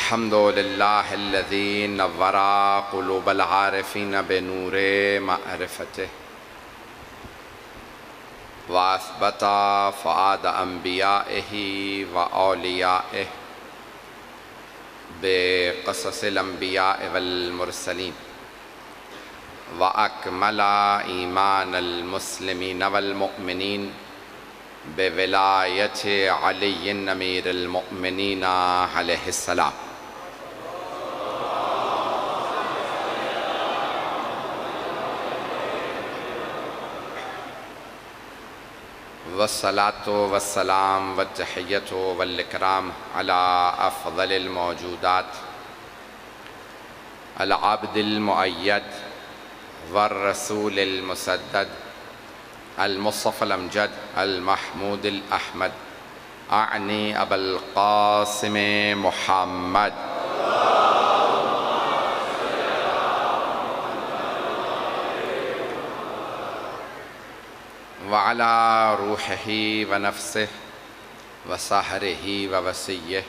الحمد للہ الذی نور قلوب العارفین بنور معرفته واثبت فؤاد انبیائہ واولیائہ بقصص الانبیاء والمرسلین واکمل ایمان المسلمین والمؤمنین بولایت علی امیر المؤمنین علیہ السلام والصلاة والسلام والتحیۃ والاکرام علی افضل الموجودات العبد المؤید والرسول المسدد المصطفى الامجد المحمود الاحمد اعنی ابا القاسم محمد وعلى روحه ونفسه وسحره ووسيه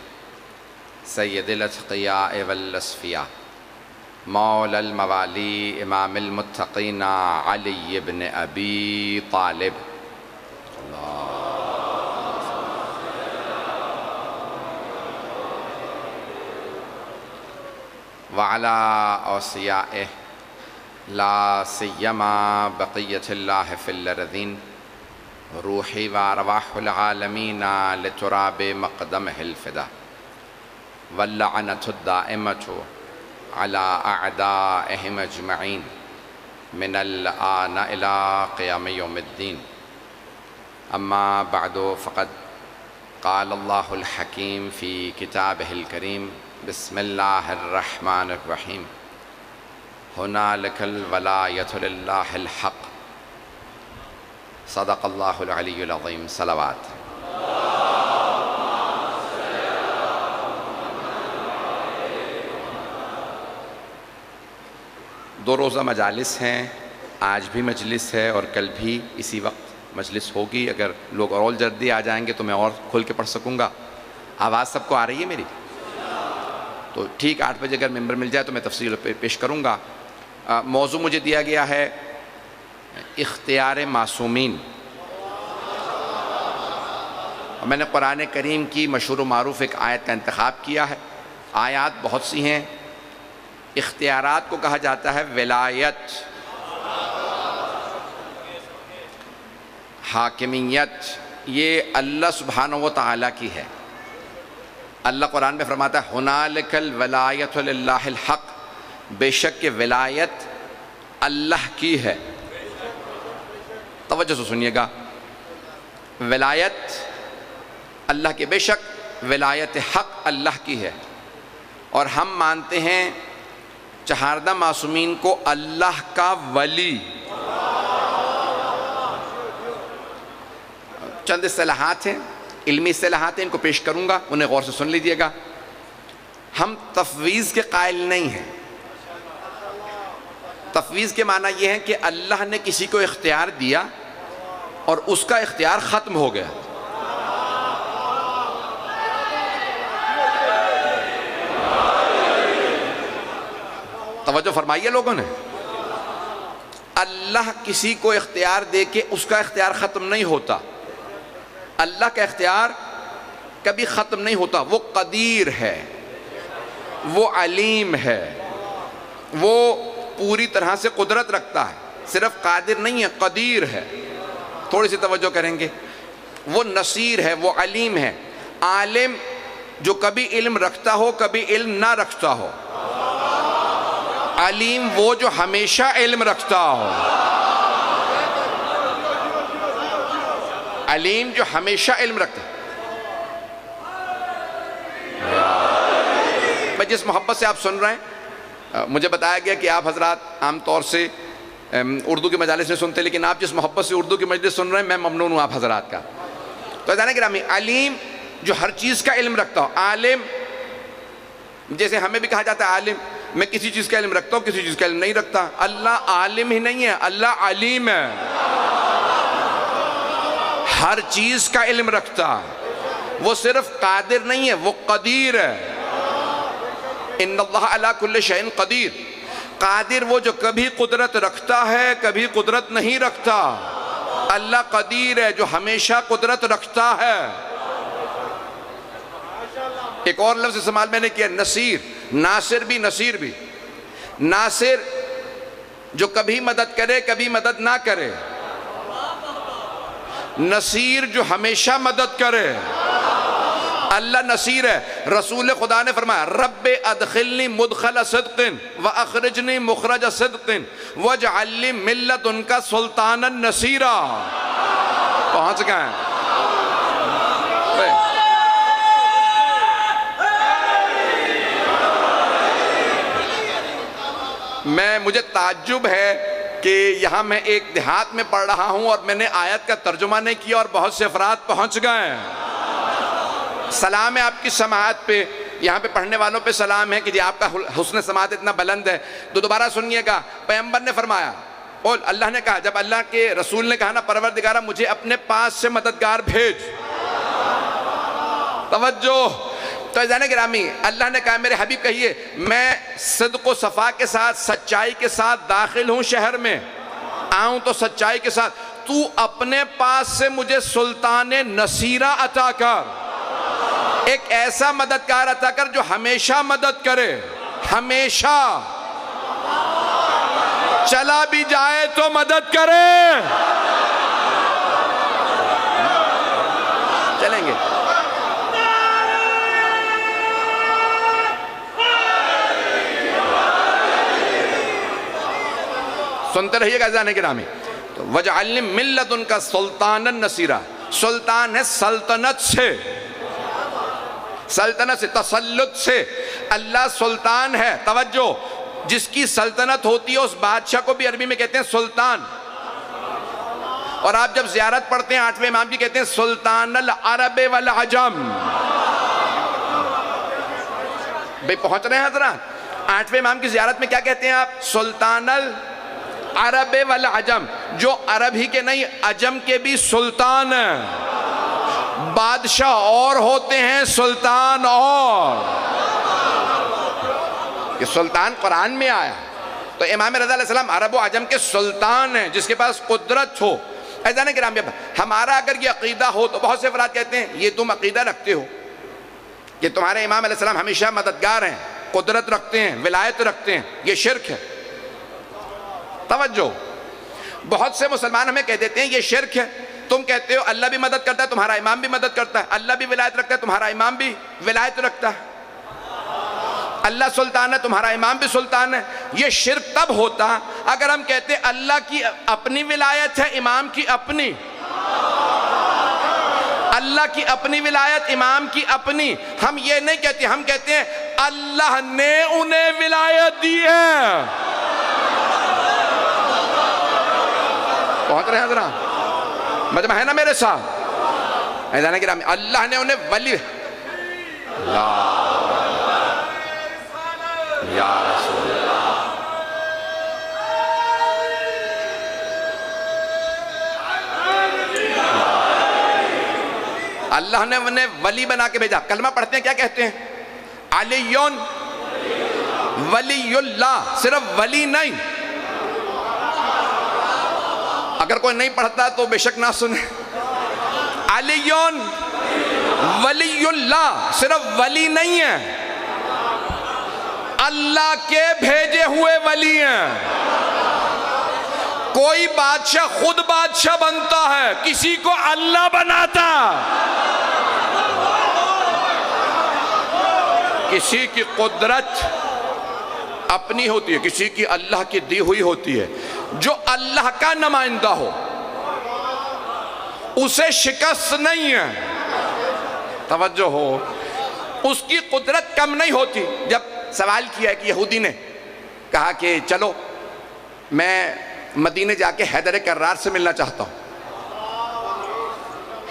سید الاتقیاء والاصفیاء مولا الموالی امام المتقین علی بن ابی طالب وعلى اوصیائه لا سیما بقیت اللہ فی الارضین روحی وارواح العالمین لتراب مقدمہ الفدا واللعنۃ الدائمۃ علی اعدائہم اجمعین من الآن الی قیام یوم الدین اما بعد فقد قال اللہ الحکیم فی کتابہ الکریم بسم اللہ الرحمن الرحیم هنالك الولایة للہ الحق صدق اللہ العلی العظیم صلوات دو روزہ مجالس ہیں، آج بھی مجلس ہے اور کل بھی اسی وقت مجلس ہوگی۔ اگر لوگ اور جلدی آ جائیں گے تو میں اور کھل کے پڑھ سکوں گا۔ آواز سب کو آ رہی ہے میری؟ تو ٹھیک 8 بجے اگر ممبر مل جائے تو میں تفصیل پیش کروں گا۔ موضوع مجھے دیا گیا ہے اختیار معصومین۔ میں نے قرآن کریم کی مشہور و معروف ایک آیت کا انتخاب کیا ہے۔ آیات بہت سی ہیں۔ اختیارات کو کہا جاتا ہے ولایت، حاکمیت، یہ اللہ سبحانہ و تعالیٰ کی ہے۔ اللہ قرآن میں فرماتا ہے ہنالک الولایۃ للہ الحق، بے شک کہ ولایت اللہ کی ہے۔ توجہ سے سنیے گا، ولایت اللہ کی، بے شک ولایت حق اللہ کی ہے، اور ہم مانتے ہیں چہاردہ معصومین کو اللہ کا ولی۔ چند اصطلاحات ہیں، علمی اصطلاحات ہیں، ان کو پیش کروں گا، انہیں غور سے سن لیجئے گا۔ ہم تفویض کے قائل نہیں ہیں۔ تفویض کے معنی یہ ہے کہ اللہ نے کسی کو اختیار دیا اور اس کا اختیار ختم ہو گیا۔ توجہ فرمائیے لوگوں نے، اللہ کسی کو اختیار دے کے اس کا اختیار ختم نہیں ہوتا۔ اللہ کا اختیار کبھی ختم نہیں ہوتا۔ وہ قدیر ہے، وہ علیم ہے، وہ پوری طرح سے قدرت رکھتا ہے، صرف قادر نہیں ہے، قدیر ہے۔ تھوڑی سی توجہ کریں گے۔ وہ نصیر ہے، وہ علیم ہے۔ عالم جو کبھی علم رکھتا ہو کبھی علم نہ رکھتا ہو، علیم وہ جو ہمیشہ علم رکھتا ہو، علیم جو ہمیشہ علم رکھتا ہے۔ میں جس محبت سے آپ سن رہے ہیں، مجھے بتایا گیا کہ آپ حضرات عام طور سے اردو کی مجالس میں سنتے، لیکن آپ جس محبت سے اردو کی مجلس سن رہے ہیں میں ممنون ہوں آپ حضرات کا۔ تو جانا گرامی، علیم جو ہر چیز کا علم رکھتا ہو، عالم جیسے ہمیں بھی کہا جاتا ہے عالم، میں کسی چیز کا علم رکھتا ہوں کسی چیز کا علم نہیں رکھتا۔ اللہ عالم ہی نہیں ہے، اللہ علیم ہے، ہر چیز کا علم رکھتا ہے۔ وہ صرف قادر نہیں ہے، وہ قدیر ہے۔ ان اللہ علی کل شیء قدیر، قادر وہ جو کبھی قدرت رکھتا ہے کبھی قدرت نہیں رکھتا، اللہ قدیر ہے جو ہمیشہ قدرت رکھتا ہے۔ ایک اور لفظ استعمال میں نے کیا، نصیر، ناصر بھی نصیر بھی۔ ناصر جو کبھی مدد کرے کبھی مدد نہ کرے، نصیر جو ہمیشہ مدد کرے، اللہ نصیر ہے۔ رسول خدا نے فرمایا رب ادخلنی مدخل صدق واخرجنی مخرج صدق واجعل لی من لدنک سلطانا نصیرا۔ پہنچ گئے ہیں۔ مجھے تعجب ہے کہ یہاں میں ایک دیہات میں پڑھ رہا ہوں اور میں نے آیت کا ترجمہ نہیں کیا اور بہت سے افراد پہنچ گئے ہیں۔ سلام ہے آپ کی سماعت پہ، یہاں پہ پڑھنے والوں پہ سلام ہے کہ جی آپ کا حسن سماعت اتنا بلند ہے۔ تو دوبارہ سنیے گا، پیغمبر نے فرمایا، اور اللہ نے کہا، جب اللہ کے رسول نے کہا نا پروردگارہ مجھے اپنے پاس سے مددگار بھیج، توجہ، تو عزیزان گرامی اللہ نے کہا میرے حبیب کہیے میں صدق و صفا کے ساتھ سچائی کے ساتھ داخل ہوں، شہر میں آؤں تو سچائی کے ساتھ، تو اپنے پاس سے مجھے سلطان نصیرہ عطا کر، ایک ایسا مددگار عطا کر جو ہمیشہ مدد کرے، ہمیشہ چلا بھی جائے تو مدد کرے۔ چلیں گے سنتے رہیے گا عزیزان گرامی۔ وَجْعَلْنِي مِن لَّدُنْكَ سُلْطَانًا نَصِيرًا، سلطان ہے سلطنت سے، سلطنت سے، تسلط سے، اللہ سلطان ہے۔ توجہ، جس کی سلطنت ہوتی ہے اس بادشاہ کو بھی عربی میں کہتے ہیں سلطان، اور آپ جب زیارت پڑھتے ہیں 8ویں امام کی کہتے ہیں سلطان العرب والعجم۔ بھئی پہنچ رہے ہیں حضرات؟ 8ویں امام کی زیارت میں کیا کہتے ہیں آپ؟ سلطان العرب والعجم، جو عرب ہی کے نہیں عجم کے بھی سلطان ہیں، بادشاہ اور ہوتے ہیں سلطان اور۔ یہ سلطان قرآن میں آیا، تو امام رضا علیہ السلام عرب و عجم کے سلطان ہیں، جس کے پاس قدرت ہو۔ عزیزان گرامی ہمارا اگر یہ عقیدہ ہو تو بہت سے افراد کہتے ہیں یہ تم عقیدہ رکھتے ہو کہ تمہارے امام علیہ السلام ہمیشہ مددگار ہیں، قدرت رکھتے ہیں، ولایت رکھتے ہیں، یہ شرک ہے۔ توجہ، بہت سے مسلمان ہمیں کہہ دیتے ہیں یہ شرک ہے، تم کہتے ہو اللہ بھی مدد کرتا ہے تمہارا امام بھی مدد کرتا ہے، اللہ بھی ولایت رکھتا ہے تمہارا امام بھی ولایت رکھتا ہے، اللہ سلطان ہے تمہارا امام بھی سلطان ہے۔ یہ شرک تب ہوتا اگر ہم کہتے ہیں اللہ کی اپنی ولایت ہے امام کی اپنی، اللہ کی اپنی ولایت امام کی اپنی۔ ہم یہ نہیں کہتے، ہم کہتے ہیں اللہ نے انہیں ولایت دی ہے۔ پہنچ رہے ہیں حضرات؟ مجمع ہے نا میرے ساتھ؟ عزیزان گرامی اللہ نے انہیں ولی، یا رسول اللہ نے انہیں ولی بنا کے بھیجا۔ کلمہ پڑھتے ہیں کیا کہتے ہیں؟ علیون ولی اللہ، صرف ولی نہیں۔ اگر کوئی نہیں پڑھتا تو بے شک نہ سنے۔ علیون ولی اللہ، صرف ولی نہیں ہے، اللہ کے بھیجے ہوئے ولی ہیں۔ کوئی بادشاہ خود بادشاہ بنتا ہے، کسی کو اللہ بناتا۔ کسی کی قدرت اپنی ہوتی ہے، کسی کی اللہ کی دی ہوئی ہوتی ہے۔ جو اللہ کا نمائندہ ہو اسے شکست نہیں ہے، توجہ ہو، اس کی قدرت کم نہیں ہوتی۔ جب سوال کیا ہے کہ یہودی نے کہا کہ چلو میں مدینے جا کے حیدر کرار سے ملنا چاہتا ہوں،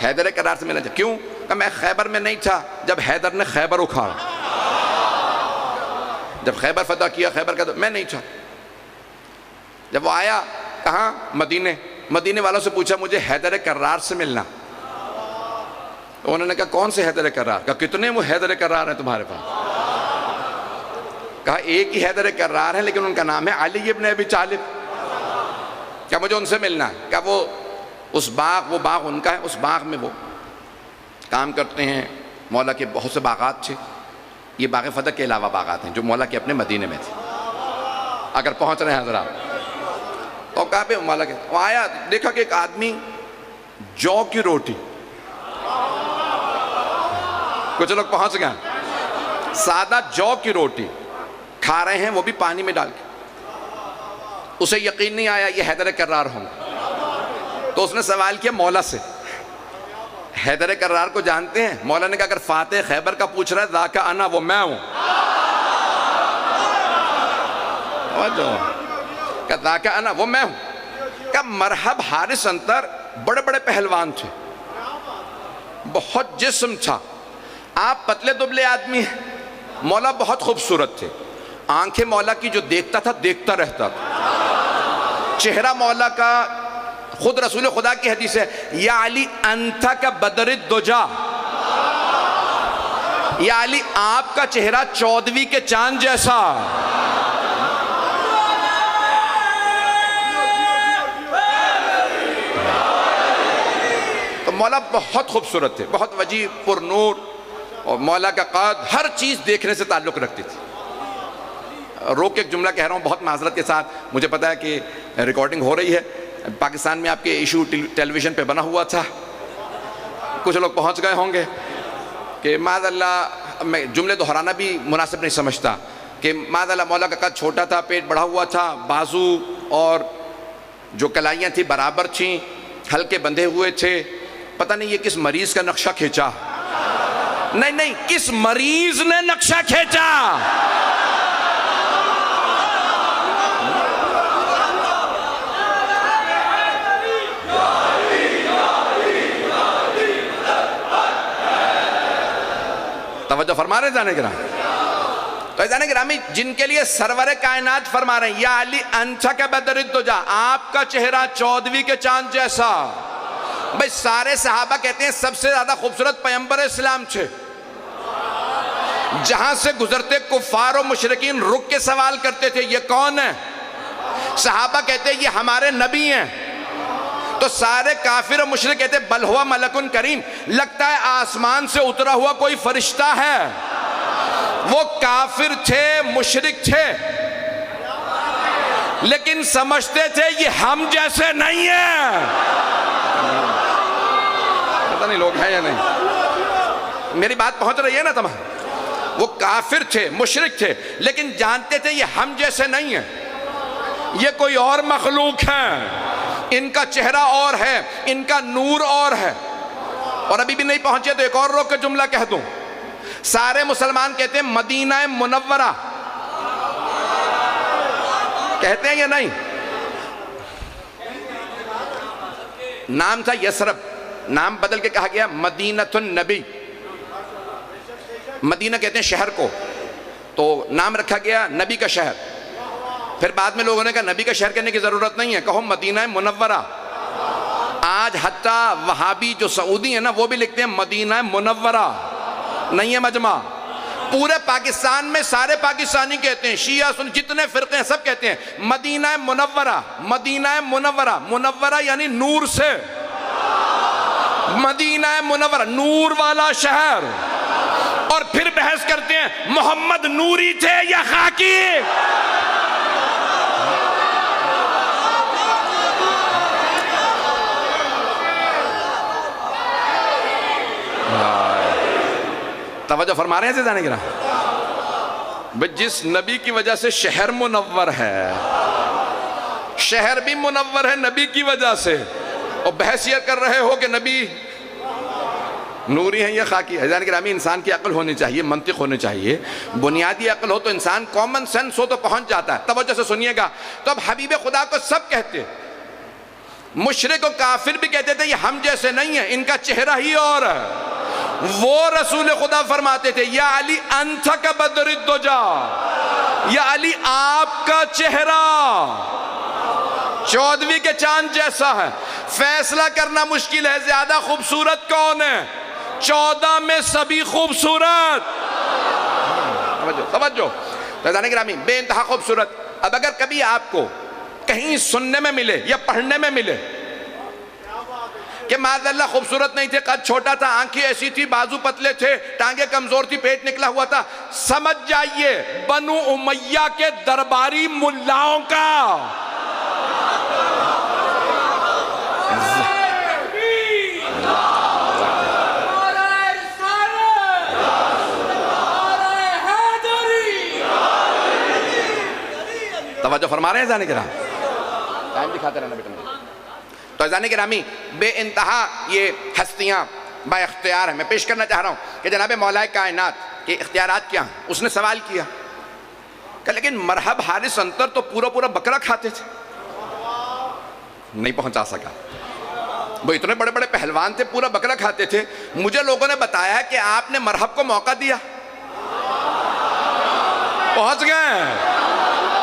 حیدر کرار سے ملنا چاہتا ہوں، کیوں؟ کہ میں خیبر میں نہیں تھا جب حیدر نے خیبر اکھاڑا، جب خیبر فتح کیا خیبر کا، تو میں نہیں تھا۔ جب وہ آیا کہاں؟ مدینے والوں سے پوچھا مجھے حیدر کرار سے ملنا، تو انہوں نے کہا کون سے حیدر کرار؟ کہا کتنے وہ حیدر کرار ہیں تمہارے پاس؟ کہا ایک ہی حیدر کرار ہے لیکن ان کا نام ہے علی ابن ابی طالب. کیا مجھے ان سے ملنا ہے؟ کیا وہ باغ ان کا ہے، اس باغ میں وہ کام کرتے ہیں. مولا کے بہت سے باغات تھے، یہ باغ فتح کے علاوہ باغات ہیں جو مولا کے اپنے مدینے میں تھے. اگر پہنچ رہے ہیں حضرات تو کہاں پہ مولا کے وہ آیا، دیکھا کہ ایک آدمی جو کی روٹی، کچھ لوگ پہنچ گئے، سادہ جو کی روٹی کھا رہے ہیں، وہ بھی پانی میں ڈال کے. اسے یقین نہیں آیا یہ حیدر کرار ہوں. تو اس نے سوال کیا مولا سے، حیدر کرار کو جانتے ہیں؟ مولا نے کہا اگر فاتح خیبر کا پوچھ رہا ہے ذاک انا، وہ میں ہوں. کہا ذاک انا، وہ میں ہوں. کہا مرحب حارث انتر بڑے بڑے پہلوان تھے، بہت جسم تھا، آپ پتلے دبلے آدمی ہیں. مولا بہت خوبصورت تھے، آنکھیں مولا کی جو دیکھتا تھا دیکھتا رہتا تھا. چہرہ مولا کا، خود رسول خدا کی حدیث ہے یا علی انتھا کا بدر الدجا، یا علی آپ کا چہرہ 14ویں کے چاند جیسا. تو مولا بہت خوبصورت تھے، بہت وجیح، پر نور، اور مولا کا قد ہر چیز دیکھنے سے تعلق رکھتی تھی. روک ایک جملہ کہہ رہا ہوں بہت معذرت کے ساتھ، مجھے پتا ہے کہ ریکارڈنگ ہو رہی ہے. پاکستان میں آپ کے ایشو ٹیلی ویژن پہ بنا ہوا تھا، کچھ لوگ پہنچ گئے ہوں گے کہ معاذ اللہ، میں جملے دہرانا بھی مناسب نہیں سمجھتا، کہ معاذ اللہ مولا کا قد چھوٹا تھا، پیٹ بڑھا ہوا تھا، بازو اور جو کلائیاں تھیں برابر تھیں، ہلکے بندھے ہوئے تھے. پتہ نہیں یہ کس مریض کا نقشہ کھینچا، نہیں کس مریض نے نقشہ کھینچا. توجہ فرما رہے جانے گرامی، تو جانے گرامی جن کے لیے سرور کائنات فرما رہے ہیں یا علی انچھا کا بدر الدجا، آپ کا چہرہ 14ویں کے چاند جیسا. بھئی سارے صحابہ کہتے ہیں سب سے زیادہ خوبصورت پیغمبر اسلام تھے. جہاں سے گزرتے کفار و مشرکین رک کے سوال کرتے تھے یہ کون ہے؟ صحابہ کہتے ہیں یہ ہمارے نبی ہیں. تو سارے کافر و مشرک کہتے ہیں بل ہوا ملکن کریم، لگتا ہے آسمان سے اترا ہوا کوئی فرشتہ ہے. وہ کافر تھے، مشرک تھے، لیکن سمجھتے تھے یہ ہم جیسے نہیں ہیں. پتہ نہیں لوگ ہیں یا نہیں، میری بات پہنچ رہی ہے نا تمہیں؟ وہ کافر تھے، مشرک تھے، لیکن جانتے تھے یہ ہم جیسے نہیں ہیں، یہ کوئی اور مخلوق ہیں. ان کا چہرہ اور ہے، ان کا نور اور ہے. اور ابھی بھی نہیں پہنچے تو ایک اور روک کے جملہ کہہ دوں. سارے مسلمان کہتے ہیں مدینہ منورہ، کہتے ہیں یا نہیں؟ نام تھا یثرب، نام بدل کے کہا گیا مدینۃ النبی. مدینہ کہتے ہیں شہر کو، تو نام رکھا گیا نبی کا شہر. پھر بعد میں لوگوں نے کہا نبی کا شہر کہنے کی ضرورت نہیں ہے، کہو مدینہ منورہ. آج حتیٰ وہابی جو سعودی ہیں نا وہ بھی لکھتے ہیں مدینہ منورہ، نہیں ہے مجمع. پورے پاکستان میں سارے پاکستانی کہتے ہیں، شیعہ سن جتنے فرقے ہیں سب کہتے ہیں مدینہ منورہ. مدینہ منورہ، منورہ یعنی نور سے، مدینہ منورہ نور والا شہر. اور پھر بحث کرتے ہیں محمد نوری تھے یا خاکی. توجہ فرما رہے ہیں جانے گرا، جس نبی کی وجہ سے شہر منور ہے، شہر بھی منور ہے نبی کی وجہ سے، اور بحث یہ کر رہے ہو کہ نبی نوری ہیں یا خاکی ہے. جانے گرامی انسان کی عقل ہونی چاہیے، منطق ہونی چاہیے، بنیادی عقل ہو تو انسان کامن سینس ہو تو پہنچ جاتا ہے. توجہ سے سنیے گا. تو اب حبیب خدا کو سب کہتے، مشرک و کافر بھی کہتے تھے یہ ہم جیسے نہیں ہیں، ان کا چہرہ ہی اور ہے. وہ رسول خدا فرماتے تھے یا علی انتھا کا بدر الدجا، یا علی آپ کا چہرہ 14ویں کے چاند جیسا ہے. فیصلہ کرنا مشکل ہے زیادہ خوبصورت کون ہے؟ 14 میں سبھی خوبصورت. توجہ. عزیزان گرامی بے انتہا خوبصورت. اب اگر کبھی آپ کو کہیں سننے میں ملے یا پڑھنے میں ملے کہ معاذ اللہ خوبصورت نہیں تھے، قد چھوٹا تھا، آنکھیں ایسی تھی، بازو پتلے تھے، ٹانگیں کمزور تھی، پیٹ نکلا ہوا تھا، سمجھ جائیے بنو امیہ کے درباری ملاؤں کا توجہ فرما رہے ہیں عزیزان کرام؟ ٹائم دکھاتے رہنا بیٹا. تو عزیزان کرامی بے انتہا یہ ہستیاں با اختیار ہیں. میں پیش کرنا چاہ رہا ہوں کہ جناب مولا کائنات کے اختیارات کیا ہیں. اس نے سوال کیا کہ لیکن مرحب حارث انتر تو پورا بکرا کھاتے تھے. نہیں پہنچا سکا. وہ اتنے بڑے بڑے پہلوان تھے، پورا بکرا کھاتے تھے. مجھے لوگوں نے بتایا کہ آپ نے مرحب کو موقع دیا. پہنچ گئے.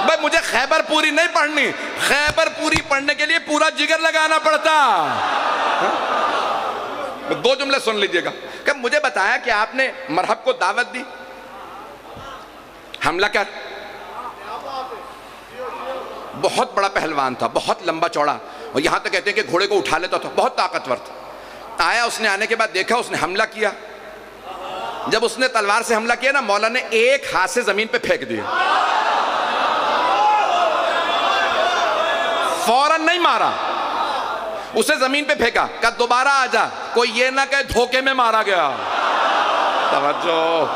بھائی مجھے خیبر پوری نہیں پڑھنی، خیبر پوری پڑھنے کے لیے پورا جگر لگانا پڑتا. دو جملے سن لیجئے گا کہ مجھے بتایا کہ آپ نے مرحب کو دعوت دی، حملہ کر. بہت بڑا پہلوان تھا، بہت لمبا چوڑا، اور یہاں تک کہتے ہیں کہ گھوڑے کو اٹھا لیتا تھا، بہت طاقتور تھا. آیا، اس نے آنے کے بعد دیکھا، اس نے حملہ کیا. جب اس نے تلوار سے حملہ کیا نا، مولا نے ایک ہاتھ سے زمین پہ پھینک دیا. فوراً نہیں مارا، اسے زمین پہ پھینکا، کہا دوبارہ آ جا، کوئی یہ نہ کہے دھوکے میں مارا گیا. توجہ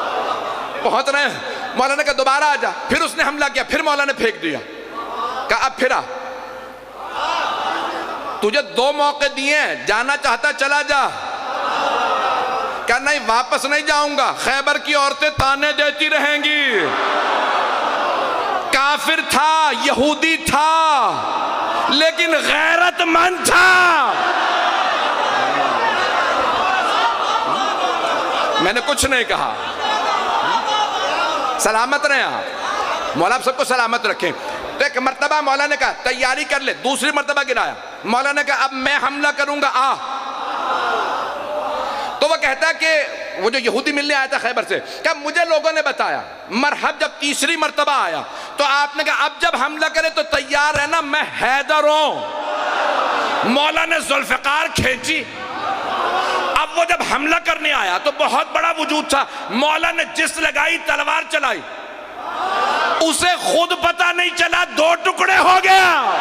پہنچ رہے ہیں؟ مولا نے کہا دوبارہ آ جا. پھر اس نے حملہ کیا، پھر مولا نے پھینک دیا. کہا اب پھر آ، تجھے 2 موقع دیے ہیں، جانا چاہتا چلا جا. کہا نہیں، واپس نہیں جاؤں گا، خیبر کی عورتیں تانے دیتی رہیں گی. کافر تھا، یہودی تھا، لیکن غیرت مند تھا. میں نے کچھ نہیں کہا. سلامت رہیں آپ، مولا آپ سب کو سلامت رکھیں. تو ایک مرتبہ مولا نے کہا تیاری کر لے. دوسری مرتبہ گرایا. مولا نے کہا اب میں حملہ کروں گا، آ. تو وہ کہتا ہے کہ وہ جو یہودی ملنے آیا تھا خیبر سے، کہ مجھے لوگوں نے بتایا مرحب جب تیسری مرتبہ آیا تو آپ نے کہا اب جب حملہ کرے تو تیار رہنا، میں حیدر ہوں. مولا نے ذوالفقار کھینچی. اب وہ جب حملہ کرنے آیا تو بہت بڑا وجود تھا. مولا نے جس لگائی تلوار چلائی، اسے خود پتہ نہیں چلا 2 ٹکڑے ہو گیا.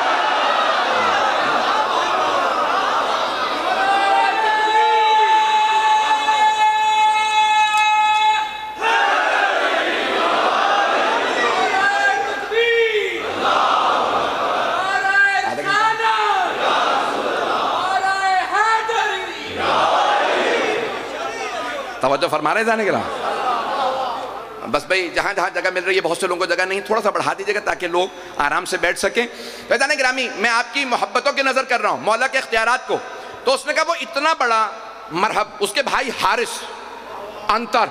توجہ فرما رہے جانے کے لیے؟ بس بھئی جہاں جہاں جگہ مل رہی ہے، بہت سے لوگوں کو جگہ نہیں، تھوڑا سا بڑھا دیجئے گا تاکہ لوگ آرام سے بیٹھ سکیں. فیضان گرامی میں آپ کی محبتوں کی نظر کر رہا ہوں، مولا کے اختیارات کو. تو اس نے کہا وہ اتنا بڑا مرحب، اس کے بھائی حارث انتر،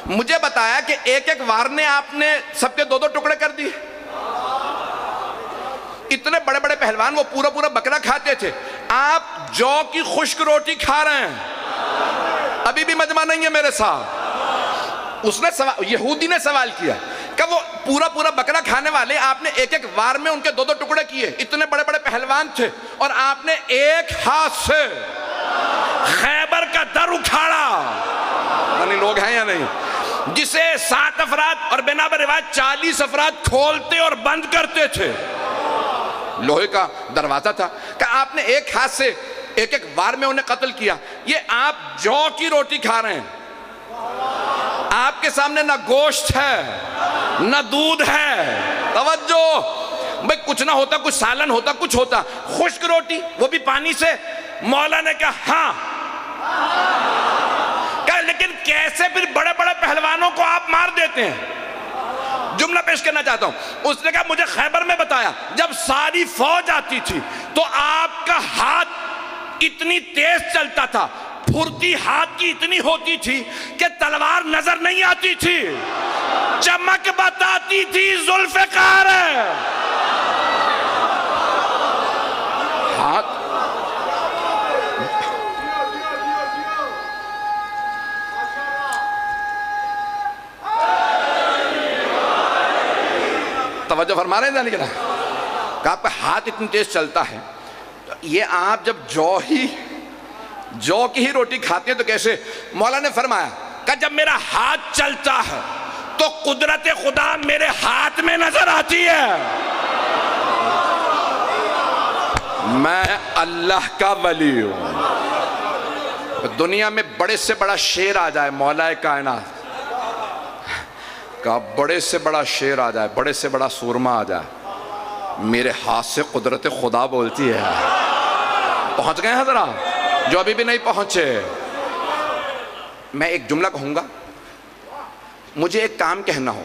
مجھے بتایا کہ ایک ایک وار نے آپ نے سب کے 2 ٹکڑے کر دیے. اتنے بڑے بڑے پہلوان وہ پورا بکرا کھاتے تھے، آپ جو کی خشک روٹی کھا رہے ہیں. ابھی بھی مجمع نہیں ہے میرے ساتھ. اس نے یہودی نے سوال کیا کہ وہ پورا بکرا کھانے والے آپ نے ایک ایک وار میں ان کے 2 ٹکڑے کیے. اتنے بڑے بڑے پہلوان تھے اور آپ نے ایک ہاتھ سے خیبر کا در اکھاڑا. یعنی لوگ ہیں یا نہیں؟ جسے 7 افراد اور بنا بر روایت 40 افراد کھولتے اور بند کرتے تھے. لوہے کا دروازہ تھا کہ آپ نے ایک ہاتھ سے ایک ایک وار میں انہیں قتل کیا. یہ آپ جو کی روٹی کھا رہے ہیں، آپ کے سامنے نہ گوشت ہے نہ دودھ ہے. توجہ بھئی کچھ نہ ہوتا، کچھ سالن ہوتا، کچھ ہوتا، خشک روٹی وہ بھی پانی سے. مولا نے کہا ہاں. کہا لیکن کیسے پھر بڑے بڑے پہلوانوں کو آپ مار دیتے ہیں؟ جملہ پیش کرنا چاہتا ہوں. اس نے کہا مجھے خیبر میں بتایا جب ساری فوج آتی تھی تو آپ کا ہاتھ اتنی تیز چلتا تھا، پھرتی ہاتھ کی اتنی ہوتی تھی کہ تلوار نظر نہیں آتی تھی، چمک بتاتی تھی ذوالفقار ہے. ہاتھ توجہ فرما رہے ہیں لیکن کہ آپ کا ہاتھ اتنی تیز چلتا ہے، یہ آپ جب جو کی ہی روٹی کھاتے ہیں تو کیسے؟ مولا نے فرمایا کہ جب میرا ہاتھ چلتا ہے تو قدرت خدا میرے ہاتھ میں نظر آتی ہے. میں اللہ کا ولی ہوں. دنیا میں بڑے سے بڑا شیر آ جائے، مولا کائنات کا بڑے سے بڑا شیر آ جائے، بڑے سے بڑا سورما آ جائے، میرے ہاتھ سے قدرت خدا بولتی ہے. پہنچ گئے ہیں حضرات جو ابھی بھی نہیں پہنچے؟ میں ایک جملہ کہوں گا، مجھے ایک کام کہنا ہو،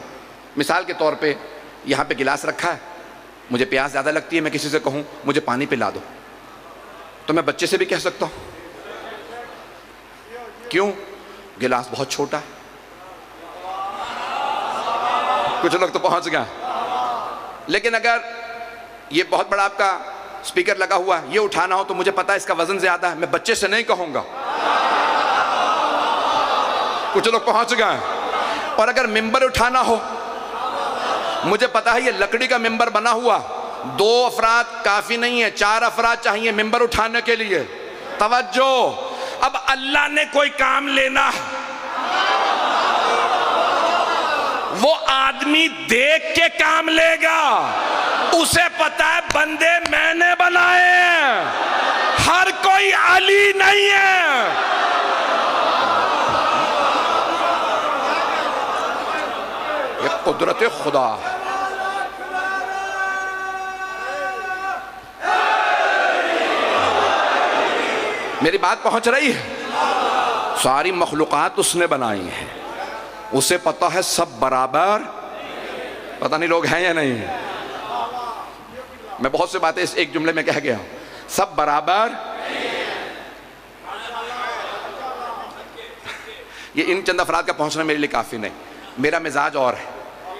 مثال کے طور پہ یہاں پہ گلاس رکھا ہے، مجھے پیاس زیادہ لگتی ہے، میں کسی سے کہوں مجھے پانی پلا دو، تو میں بچے سے بھی کہہ سکتا ہوں. کیوں؟ گلاس بہت چھوٹا ہے. کچھ لوگ تو پہنچ گئے. لیکن اگر یہ بہت بڑا آپ کا سپیکر لگا ہوا ہے، یہ اٹھانا ہو تو مجھے پتا ہے اس کا وزن زیادہ ہے، میں بچے سے نہیں کہوں گا. کچھ لوگ پہنچ گئے. اور اگر ممبر اٹھانا ہو، مجھے پتا ہے یہ لکڑی کا ممبر بنا ہوا، 2 افراد کافی نہیں ہے، 4 افراد چاہیے ممبر اٹھانے کے لیے. توجہ، اب اللہ نے کوئی کام لینا ہے، وہ آدمی دیکھ کے کام لے گا. اسے پتا ہے بندے میں نے بنائے ہیں، ہر کوئی علی نہیں ہے. یہ قدرت خدا. میری بات پہنچ رہی ہے؟ ساری مخلوقات اس نے بنائی ہیں، اسے پتہ ہے سب برابر. پتہ نہیں لوگ ہیں یا نہیں. میں بہت سے باتیں اس ایک جملے میں کہہ گیا ہوں. سب برابر. یہ ان چند افراد کا پہنچنا میرے لیے کافی نہیں. میرا مزاج اور ہے،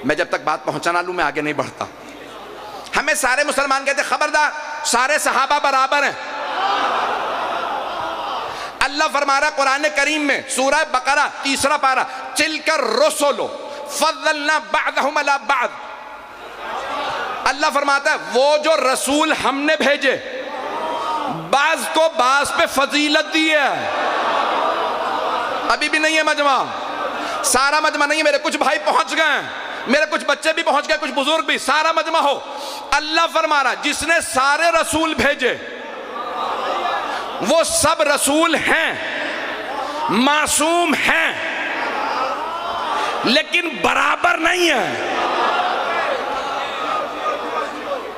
میں جب تک بات پہنچا نہ لوں میں آگے نہیں بڑھتا. ہمیں سارے مسلمان کہتے ہیں خبردار سارے صحابہ برابر ہیں. اللہ فرما رہا ہے قرآن کریم میں سورہ بقرہ 3 پارہ، تِلْكَ الرُّسُلُ فَضَّلْنَا بَعْضَهُمْ عَلَىٰ بَعْضٍ. اللہ فرماتا ہے وہ جو رسول ہم نے بھیجے بعض کو بعض پہ فضیلت دی ہے. ابھی بھی نہیں ہے مجمع، سارا مجمع نہیں ہے، میرے کچھ بھائی پہنچ گئے ہیں، میرے کچھ بچے بھی پہنچ گئے، کچھ بزرگ بھی. سارا مجمع ہو. اللہ فرما رہا جس نے سارے رسول بھیجے وہ سب رسول ہیں، معصوم ہیں، لیکن برابر نہیں ہیں.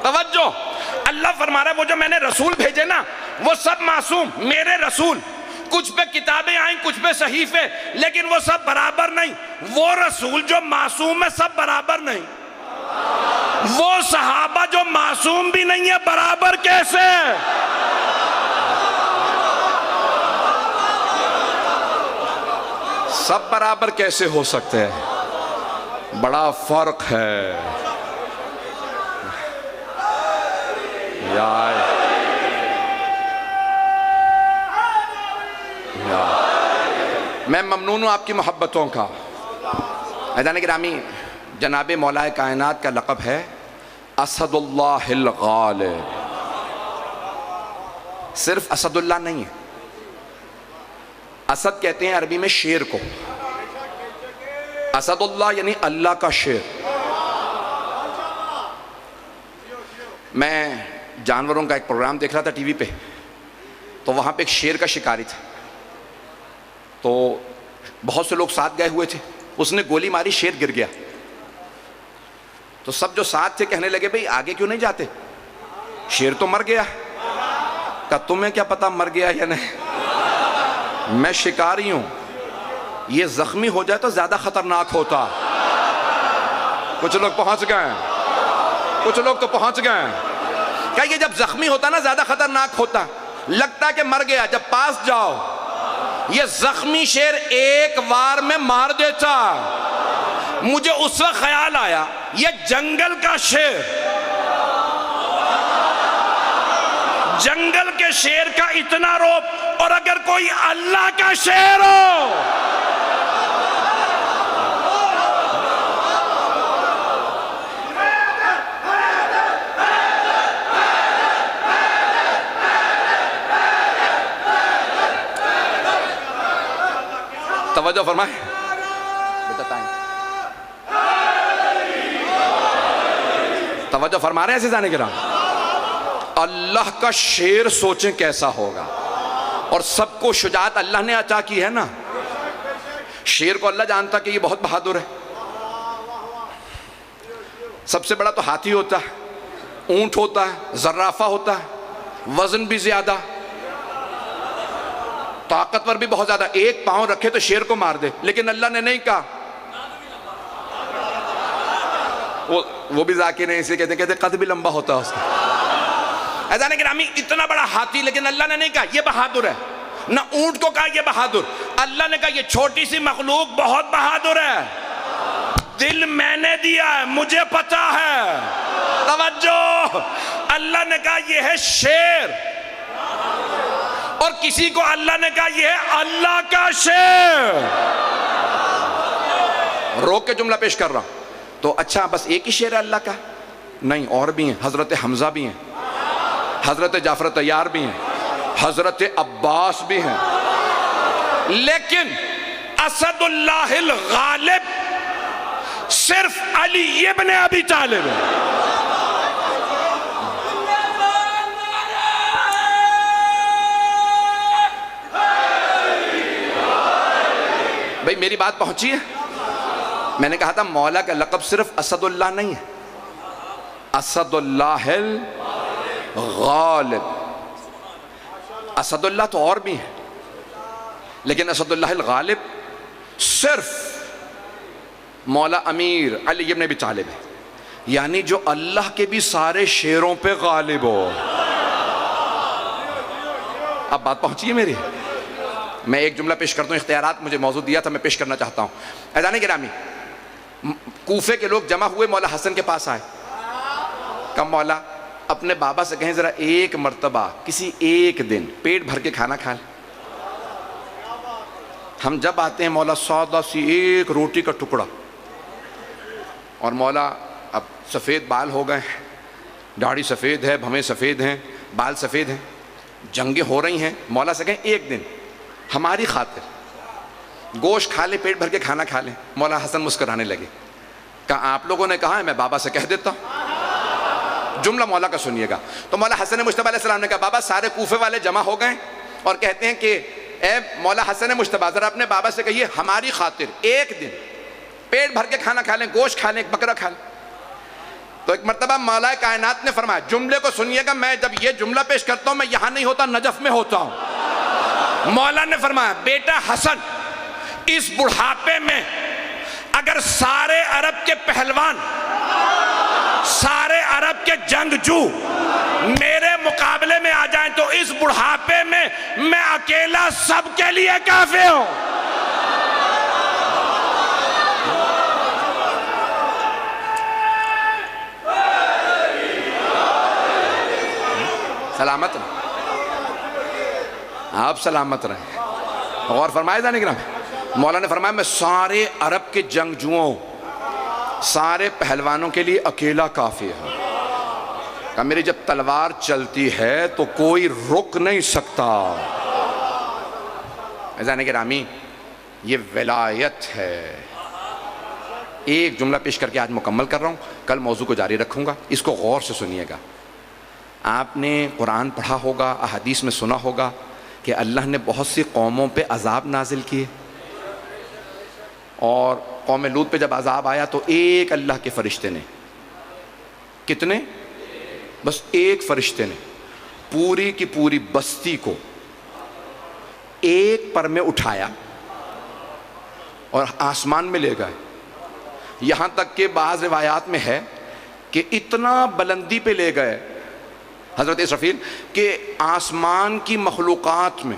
توجہ، اللہ فرما رہا ہے وہ جو میں نے رسول بھیجے نا وہ سب معصوم. میرے رسول کچھ پہ کتابیں آئیں، کچھ پہ صحیفے، لیکن وہ سب برابر نہیں. وہ رسول جو معصوم ہے سب برابر نہیں. وہ صحابہ جو معصوم بھی نہیں ہے برابر کیسے؟ سب برابر کیسے ہو سکتے ہیں؟ بڑا فرق ہے. میں ممنون ہوں آپ کی محبتوں کا. عزیزان گرامی، جناب مولا کائنات کا لقب ہے اسد اللہ الغالب. صرف اسد اللہ نہیں ہے، اسد کہتے ہیں عربی میں شیر کو. اسد اللہ یعنی اللہ کا شیر. میں جانوروں کا ایک پروگرام دیکھ رہا تھا ٹی وی پہ، تو وہاں پہ ایک شیر کا شکاری تھا. تو بہت سے لوگ ساتھ گئے ہوئے تھے، اس نے گولی ماری، شیر گر گیا. تو سب جو ساتھ تھے کہنے لگے بھئی آگے کیوں نہیں جاتے، شیر تو مر گیا. کہا تمہیں کیا پتا مر گیا یا نہیں، میں شکاری ہوں، یہ زخمی ہو جائے تو زیادہ خطرناک ہوتا. کچھ لوگ پہنچ گئے، کچھ لوگ تو پہنچ گئے. کہ یہ جب زخمی ہوتا نا زیادہ خطرناک ہوتا، لگتا کہ مر گیا. جب پاس جاؤ یہ زخمی شیر ایک وار میں مار دیتا. مجھے اس وقت خیال آیا یہ جنگل کا شیر، جنگل کے شیر کا اتنا روب، اور اگر کوئی اللہ کا شیر ہو، توجہ فرمائیں توجہ فرما رہے ہیں عزیزان کرام. اللہ کا شیر سوچیں کیسا ہوگا. اور سب کو شجاعت اللہ نے عطا کی ہے نا. شیر کو اللہ جانتا کہ یہ بہت بہادر ہے. سب سے بڑا تو ہاتھی ہوتا ہے, اونٹ ہوتا ہے, زرافہ ہوتا ہے, وزن بھی زیادہ, طاقتور بھی بہت زیادہ. ایک پاؤں رکھے تو شیر کو مار دے, لیکن اللہ نے نہیں کہا. وہ بھی ذاکر ہیں, اسے کہتے ہیں قد بھی لمبا ہوتا ہے اس کا. ایسا نہیں کہ ہمیں اتنا بڑا ہاتھی, لیکن اللہ نے نہیں کہا یہ بہادر ہے. نہ اونٹ کو کہا یہ بہادر, اللہ نے کہا یہ چھوٹی سی مخلوق بہت بہادر ہے. دل میں نے دیا ہے, مجھے پتا ہے. توجہ, اللہ نے کہا یہ ہے شیر, اور کسی کو اللہ نے کہا یہ ہے اللہ کا شیر. روک کے جملہ پیش کر رہا ہوں. تو اچھا بس ایک ہی شیر ہے اللہ کا؟ نہیں, اور بھی ہیں. حضرت حمزہ بھی ہیں, حضرت جعفر طیار بھی ہیں, حضرت عباس بھی ہیں. لیکن اسد اللہ الغالب صرف علی ابن ابی طالب ہے. بھئی میری بات پہنچی ہے؟ میں نے کہا تھا مولا کا لقب صرف اسد اللہ نہیں ہے, اسد اللہ الغالب. اسد اللہ تو اور بھی ہیں, لیکن اسد اللہ الغالب صرف مولا امیر علی ابن ابی طالب ہے. یعنی جو اللہ کے بھی سارے شیروں پہ غالب ہو. اب بات پہنچی ہے میری. میں ایک جملہ پیش کرتا ہوں, اختیارات مجھے موضوع دیا تھا, میں پیش کرنا چاہتا ہوں. عزیزان گرامی, کوفے کے لوگ جمع ہوئے, مولا حسن کے پاس آئے. کہا مولا اپنے بابا سے کہیں ذرا ایک مرتبہ کسی ایک دن پیٹ بھر کے کھانا کھا لیں. ہم جب آتے ہیں مولا سادہ سی ایک روٹی کا ٹکڑا, اور مولا اب سفید بال ہو گئے ہیں, داڑھی سفید ہے, بھویں سفید ہیں, بال سفید ہیں, جنگیں ہو رہی ہیں. مولا سے کہیں ایک دن ہماری خاطر گوشت کھا لیں, پیٹ بھر کے کھانا کھا لیں. مولا حسن مسکرانے لگے. کہا آپ لوگوں نے کہا ہے, میں بابا سے کہہ دیتا ہوں. جملہ مولا کا سنیے گا. تو مولا حسن مجتبیٰ علیہ السلام نے کہا بابا سارے کوفے والے جمع ہو گئے اور کہتے ہیں کہ اے مولا حسن مجتبیٰ ذرا اپنے بابا سے کہیے ہماری خاطر ایک دن پیٹ بھر کے کھانا کھا لیں, گوشت کھا لیں, ایک بکرا کھا لیں. تو ایک مرتبہ مولا کائنات نے فرمایا, جملے کو سنیے گا, میں جب یہ جملہ پیش کرتا ہوں میں یہاں نہیں ہوتا, نجف میں ہوتا ہوں. مولا نے فرمایا بیٹا حسن, اس بڑھاپے میں اگر سارے عرب کے پہلوان, سارے عرب کے جنگجو میرے مقابلے میں آ جائیں تو اس بڑھاپے میں اکیلا سب کے لیے کافی ہوں. سلامت رہیں, آپ سلامت رہیں. غور فرمائے جانے گرام, مولا نے فرمایا میں سارے عرب کے جنگجوؤں, سارے پہلوانوں کے لیے اکیلا کافی ہے. کہ میری جب تلوار چلتی ہے تو کوئی رک نہیں سکتا. عزیزان گرامی, یہ ولایت ہے. ایک جملہ پیش کر کے آج مکمل کر رہا ہوں, کل موضوع کو جاری رکھوں گا, اس کو غور سے سنیے گا. آپ نے قرآن پڑھا ہوگا, احادیث میں سنا ہوگا کہ اللہ نے بہت سی قوموں پہ عذاب نازل کیے, اور قوم لوط پہ جب عذاب آیا تو ایک اللہ کے فرشتے نے, کتنے؟ بس ایک فرشتے نے پوری کی پوری بستی کو ایک پر میں اٹھایا اور آسمان میں لے گئے. یہاں تک کہ بعض روایات میں ہے کہ اتنا بلندی پہ لے گئے حضرت اسرافیل کہ آسمان کی مخلوقات میں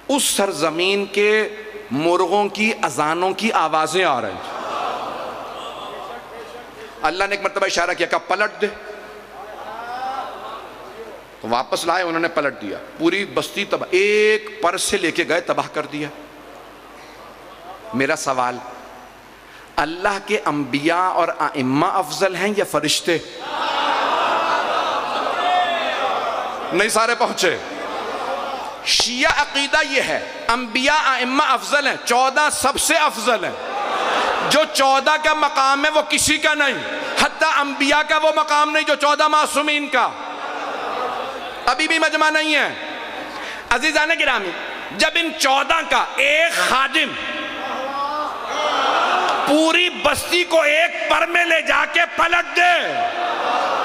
اس سرزمین کے مرغوں کی اذانوں کی آوازیں آ رہی ہیں. اللہ نے ایک مرتبہ اشارہ کیا, کہا پلٹ دے. تو واپس لائے, انہوں نے پلٹ دیا, پوری بستی تباہ, ایک پر سے لے کے گئے تباہ کر دیا. میرا سوال, اللہ کے انبیاء اور ائمہ افضل ہیں یا فرشتے؟ نہیں سارے پہنچے. شیعہ عقیدہ یہ ہے انبیاء ائمہ افضل ہیں، 14 سب سے افضل ہیں. جو 14 کا مقام ہے وہ کسی کا نہیں، حتیٰ انبیاء کا وہ مقام نہیں جو 14 معصومین کا. ابھی بھی مجمع نہیں ہے. عزیزان گرامی، جب ان 14 کا ایک خادم پوری بستی کو ایک پر میں لے جا کے پلٹ دے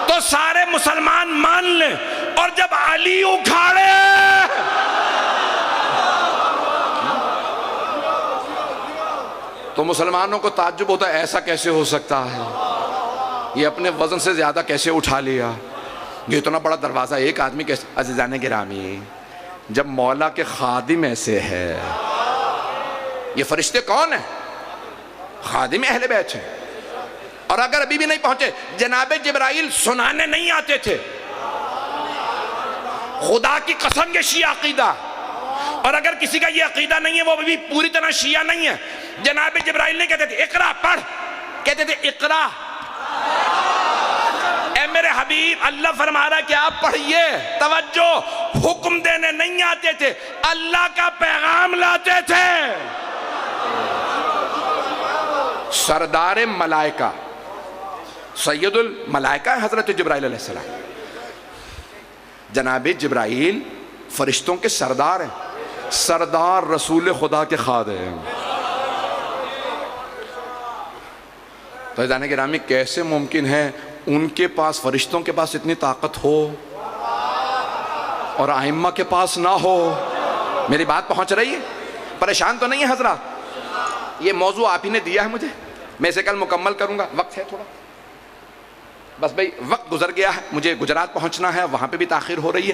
تو سارے مسلمان مان لیں، اور جب علی اکھاڑے تو مسلمانوں کو تعجب ہوتا ہے ایسا کیسے ہو سکتا ہے، یہ اپنے وزن سے زیادہ کیسے اٹھا لیا، یہ اتنا بڑا دروازہ ایک آدمی کیسے. عزیزان گرامی، جب مولا کے خادم ایسے ہے، یہ فرشتے کون ہیں؟ خادم اہل بیت ہیں. اور اگر ابھی بھی نہیں پہنچے، جناب جبرائیل سنانے نہیں آتے تھے. خدا کی قسم یہ شیعہ عقیدہ، اور اگر کسی کا یہ عقیدہ نہیں ہے وہ بھی پوری طرح شیعہ نہیں ہے. جناب جبرائیل نہیں کہتے تھے اقرا پڑھ، کہتے تھے اقرا. اے میرے حبیب، اللہ فرما رہا ہے کہ آپ پڑھئے. توجہ، حکم دینے نہیں آتے تھے، اللہ کا پیغام لاتے تھے. سردار ملائکہ، سید الملائکہ حضرت جبرائیل علیہ السلام. جناب جبرائیل فرشتوں کے سردار ہیں، سردار رسول خدا کے خادم. تو عزیزان گرامی، کیسے ممکن ہے ان کے پاس، فرشتوں کے پاس اتنی طاقت ہو اور ائمہ کے پاس نہ ہو؟ میری بات پہنچ رہی ہے؟ پریشان تو نہیں ہے حضرات؟ یہ موضوع آپ ہی نے دیا ہے مجھے، میں اسے کل مکمل کروں گا. وقت ہے تھوڑا، بس بھئی وقت گزر گیا ہے، مجھے گجرات پہنچنا ہے، وہاں پہ بھی تاخیر ہو رہی ہے،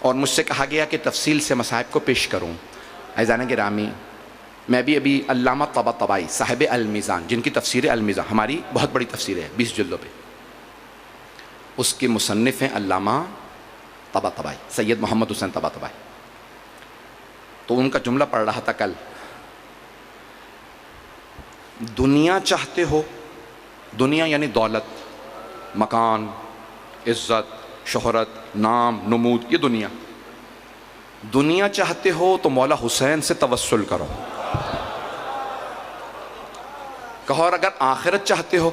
اور مجھ سے کہا گیا کہ تفصیل سے مصائب کو پیش کروں. عزیزان گرامی، میں بھی ابھی علامہ طباطبائی صاحب المیزان، جن کی تفسیر المیزان ہماری بہت بڑی تفسیر ہے 20 جلدوں پہ، اس کے مصنف ہیں علامہ طباطبائی، سید محمد حسین طباطبائی. تو ان کا جملہ پڑھ رہا تھا کل. دنیا چاہتے ہو، دنیا یعنی دولت، مکان، عزت، شہرت، نام، نمود، یہ دنیا. دنیا چاہتے ہو تو مولا حسین سے توسل کرو. کہو اور اگر آخرت چاہتے ہو،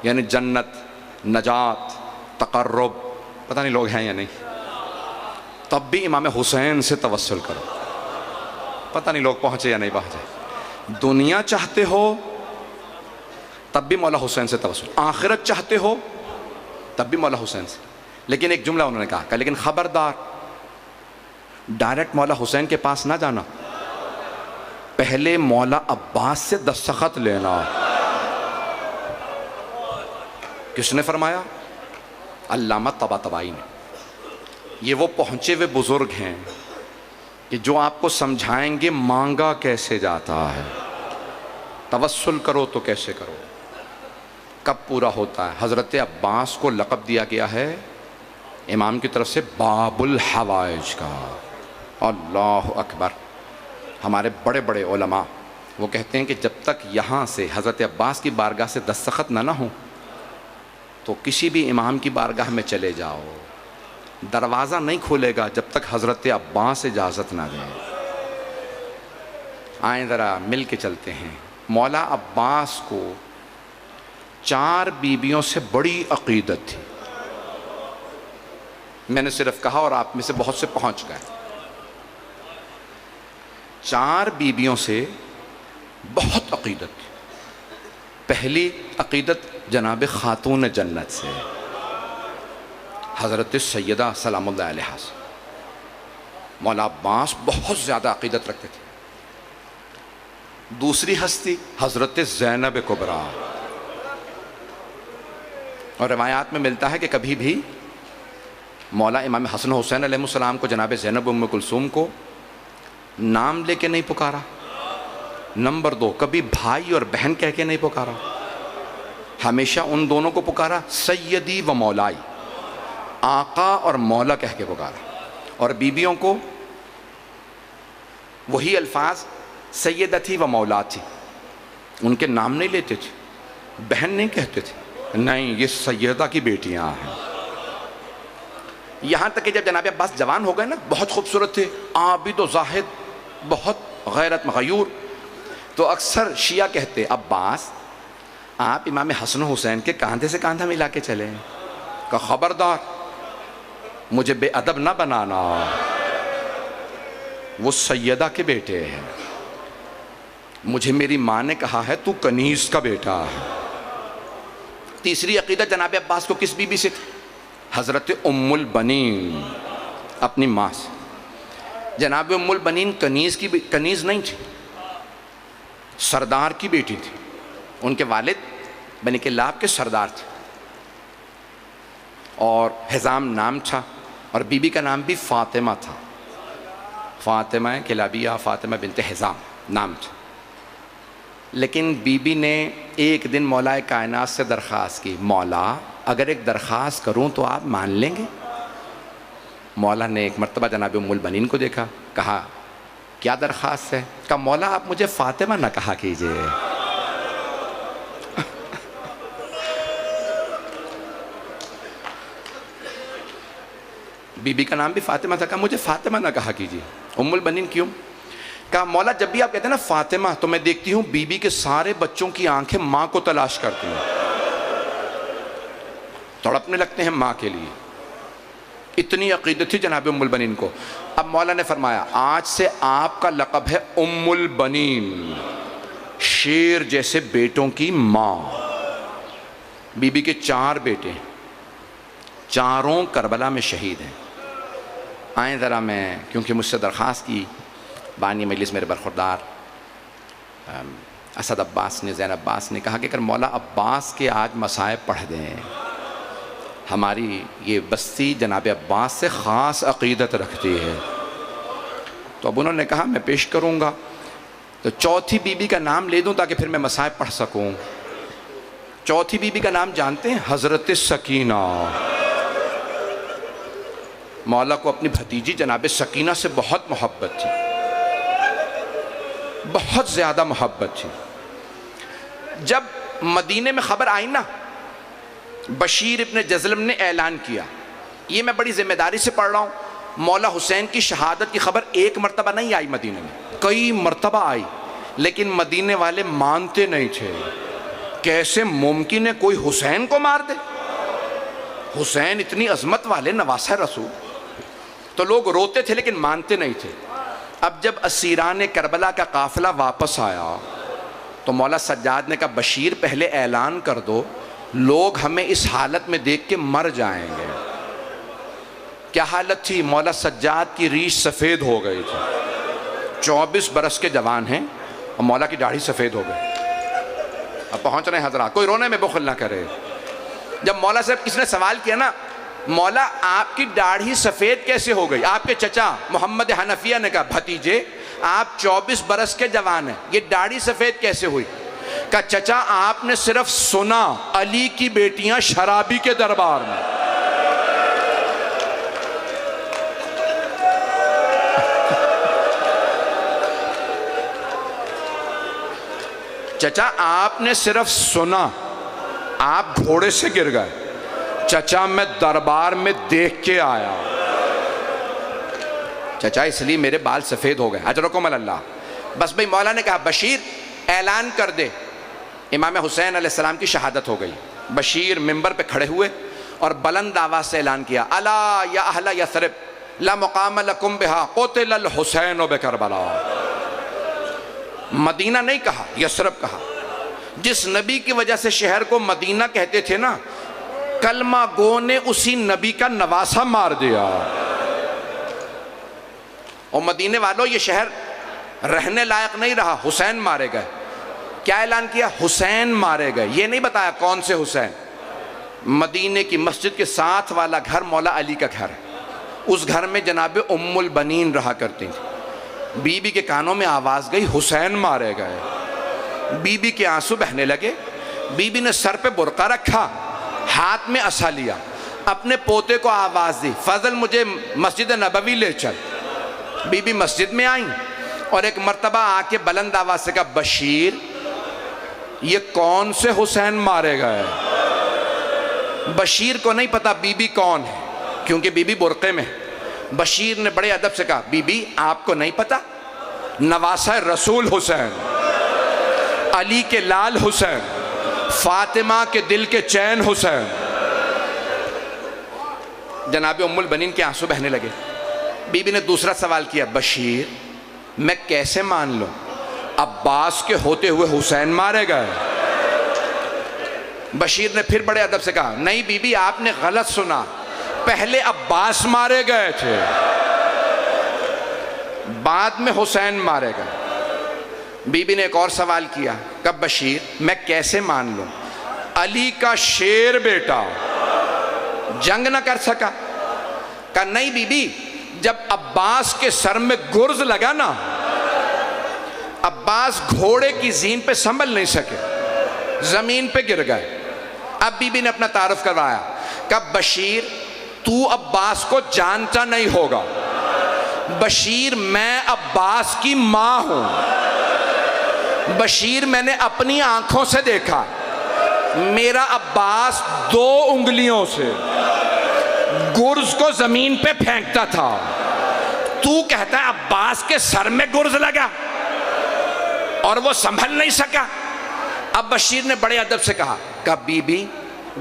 یعنی جنت، نجات، تقرب، پتہ نہیں لوگ ہیں یا نہیں، تب بھی امام حسین سے توسل کرو. پتہ نہیں لوگ پہنچے یا نہیں پہنچے. دنیا چاہتے ہو تب بھی مولا حسین سے توسل، آخرت چاہتے ہو تب بھی مولا حسین سے. لیکن ایک جملہ انہوں نے کہا کہ لیکن خبردار، ڈائریکٹ مولا حسین کے پاس نہ جانا، پہلے مولا عباس سے دستخط لینا. کس نے فرمایا؟ علامہ طباطبائی نے. یہ وہ پہنچے ہوئے بزرگ ہیں کہ جو آپ کو سمجھائیں گے مانگا کیسے جاتا ہے، توسل کرو تو کیسے کرو، کب پورا ہوتا ہے. حضرت عباس کو لقب دیا گیا ہے امام کی طرف سے باب الحوائج کا. اللہ اکبر. ہمارے بڑے بڑے علماء وہ کہتے ہیں کہ جب تک یہاں سے حضرت عباس کی بارگاہ سے دستخط نہ ہوں تو کسی بھی امام کی بارگاہ میں چلے جاؤ، دروازہ نہیں کھولے گا جب تک حضرت عباس اجازت نہ دیں. آئیں ذرا مل کے چلتے ہیں. مولا عباس کو 4 بیویوں سے بڑی عقیدت تھی. میں نے صرف کہا اور آپ میں سے بہت سے پہنچ گئے. 4 بیویوں سے بہت عقیدت تھی. پہلی عقیدت جناب خاتون جنت سے، حضرت سیدہ سلام اللہ علیہا سے. مولا عباس بہت زیادہ عقیدت رکھتے تھے. دوسری ہستی حضرت زینب کبریٰ، اور روایات میں ملتا ہے کہ کبھی بھی مولا امام حسن حسین علیہ السلام کو جناب زینب ام کلثوم کو نام لے کے نہیں پکارا. نمبر 2، کبھی بھائی اور بہن کہہ کے نہیں پکارا، ہمیشہ ان دونوں کو پکارا سیدی و مولائی، آقا اور مولا کہہ کے پکارا. اور بیویوں کو وہی الفاظ سیدتی و مولاتی، ان کے نام نہیں لیتے تھے، بہن نہیں کہتے تھے، نہیں یہ سیدہ کی بیٹیاں ہیں. یہاں تک کہ جب جناب عباس جوان ہو گئے نا، بہت خوبصورت تھے، عابد و زاہد، بہت غیرت غیور. تو اکثر شیعہ کہتے عباس آپ امام حسن و حسین کے کاندھے سے کاندھا ملا کے چلے. کہ خبردار مجھے بے ادب نہ بنانا، وہ سیدہ کے بیٹے ہیں. مجھے میری ماں نے کہا ہے تو کنیز کا بیٹا ہے. تیسری عقیدہ جناب عباس کو کس بی بی سے تھی؟ حضرت ام البنین اپنی ماں سے. جناب ام البنین کنیز نہیں تھی، سردار کی بیٹی تھی. ان کے والد بنی کلاب کے سردار تھے اور حزام نام تھا، اور بی بی کا نام بھی فاطمہ تھا. فاطمہ کلابیہ، فاطمہ بنت حزام نام تھا. لیکن بی بی نے ایک دن مولا کائنات سے درخواست کی، مولا اگر ایک درخواست کروں تو آپ مان لیں گے؟ مولا نے ایک مرتبہ جناب ام البنین کو دیکھا، کہا کیا درخواست ہے؟ کہا مولا آپ مجھے فاطمہ نہ کہا کیجئے. بی بی کا نام بھی فاطمہ تھا. کہا مجھے فاطمہ نہ کہا کیجئے. ام البنین کیوں؟ کہا مولا جب بھی آپ کہتے ہیں نا فاطمہ تو میں دیکھتی ہوں بی بی کے سارے بچوں کی آنکھیں ماں کو تلاش کرتی ہیں، تڑپنے لگتے ہیں ماں کے لیے. اتنی عقیدت تھی جناب ام البنین کو. اب مولا نے فرمایا آج سے آپ کا لقب ہے ام البنین، شیر جیسے بیٹوں کی ماں. بی بی کے 4 بیٹے ہیں، چاروں کربلا میں شہید ہیں. آئیں ذرا میں، کیونکہ مجھ سے درخواست کی بانی مجلس میرے برخوردار اسد عباس نے، زین عباس نے، کہا کہ اگر مولا عباس کے آج مصائب پڑھ دیں. ہماری یہ بستی جناب عباس سے خاص عقیدت رکھتی ہے. تو اب انہوں نے کہا میں پیش کروں گا. تو چوتھی بی بی کا نام لے دوں تاکہ پھر میں مصائب پڑھ سکوں. چوتھی بی بی کا نام جانتے ہیں؟ حضرت سکینہ. مولا کو اپنی بھتیجی جناب سکینہ سے بہت محبت تھی، بہت زیادہ محبت تھی. جب مدینے میں خبر آئی نا، بشیر ابن جزلم نے اعلان کیا، یہ میں بڑی ذمہ داری سے پڑھ رہا ہوں، مولا حسین کی شہادت کی خبر ایک مرتبہ نہیں آئی مدینے میں، کئی مرتبہ آئی، لیکن مدینے والے مانتے نہیں تھے. کیسے ممکن ہے کوئی حسین کو مار دے؟ حسین اتنی عظمت والے، نواسہ رسول. تو لوگ روتے تھے لیکن مانتے نہیں تھے. اب جب اسیران کربلا کا قافلہ واپس آیا تو مولا سجاد نے کہا بشیر پہلے اعلان کر دو، لوگ ہمیں اس حالت میں دیکھ کے مر جائیں گے. کیا حالت تھی؟ مولا سجاد کی ریش سفید ہو گئی تھی. 24 برس کے جوان ہیں اور مولا کی داڑھی سفید ہو گئی. اب پہنچ رہے ہیں حضرات، کوئی رونے میں بخل نہ کرے. جب مولا سے کس نے سوال کیا نا، مولا آپ کی داڑھی سفید کیسے ہو گئی؟ آپ کے چچا محمد حنفیہ نے کہا بھتیجے آپ 24 برس کے جوان ہیں، یہ داڑھی سفید کیسے ہوئی؟ کہا چچا آپ نے صرف سنا علی کی بیٹیاں شرابی کے دربار میں. چچا آپ نے صرف سنا، آپ گھوڑے سے گر گئے. چچا میں دربار میں دیکھ کے آیا. چچا اس لیے میرے بال سفید ہو گئے. اجرکم اللہ. بس بھئی مولا نے کہا بشیر اعلان کر دے، امام حسین علیہ السلام کی شہادت ہو گئی. بشیر منبر پہ کھڑے ہوئے اور بلند آواز سے اعلان کیا الا یا اہل یثرب لا مقام لکم بہا قتل الحسین بکربلا. مدینہ نہیں کہا، یثرب کہا. جس نبی کی وجہ سے شہر کو مدینہ کہتے تھے نا، کلمہ گو نے اسی نبی کا نواسہ مار دیا. اور مدینے والوں یہ شہر رہنے لائق نہیں رہا، حسین مارے گئے. کیا اعلان کیا؟ حسین مارے گئے. یہ نہیں بتایا کون سے حسین. مدینے کی مسجد کے ساتھ والا گھر مولا علی کا گھر ہے، اس گھر میں جناب ام البنین رہا کرتی تھی. بی بی کے کانوں میں آواز گئی حسین مارے گئے. بی بی کے آنسو بہنے لگے. بی بی نے سر پہ برقع رکھا، ہاتھ میں عصا لیا، اپنے پوتے کو آواز دی فضل مجھے مسجد نبوی لے چل. بی بی مسجد میں آئیں اور ایک مرتبہ آ کے بلند آواز سے کہا بشیر یہ کون سے حسین مارے گئے؟ بشیر کو نہیں پتا بی بی کون ہے کیونکہ بی بی برقعے میں. بشیر نے بڑے ادب سے کہا بی بی آپ کو نہیں پتا؟ نواسہ رسول حسین، علی کے لال حسین، فاطمہ کے دل کے چین حسین۔ جناب ام البنین کے آنسو بہنے لگے۔ بی بی نے دوسرا سوال کیا، بشیر میں کیسے مان لوں عباس کے ہوتے ہوئے حسین مارے گئے؟ بشیر نے پھر بڑے ادب سے کہا، نہیں بی بی آپ نے غلط سنا، پہلے عباس مارے گئے تھے، بعد میں حسین مارے گئے۔ بی بی نے ایک اور سوال کیا، کب بشیر میں کیسے مان لوں علی کا شیر بیٹا جنگ نہ کر سکا؟ کہا نہیں بی بی، جب عباس کے سر میں گرز لگا نا، عباس گھوڑے کی زین پہ سنبھل نہیں سکے، زمین پہ گر گئے۔ اب بی بی نے اپنا تعارف کروایا، کہا بشیر تو عباس کو جانتا نہیں ہوگا، بشیر میں عباس کی ماں ہوں، بشیر میں نے اپنی آنکھوں سے دیکھا، میرا عباس 2 انگلیوں سے گرز کو زمین پہ پھینکتا تھا، تو کہتا ہے عباس کے سر میں گرز لگا اور وہ سنبھل نہیں سکا۔ اب بشیر نے بڑے ادب سے کہا بی بی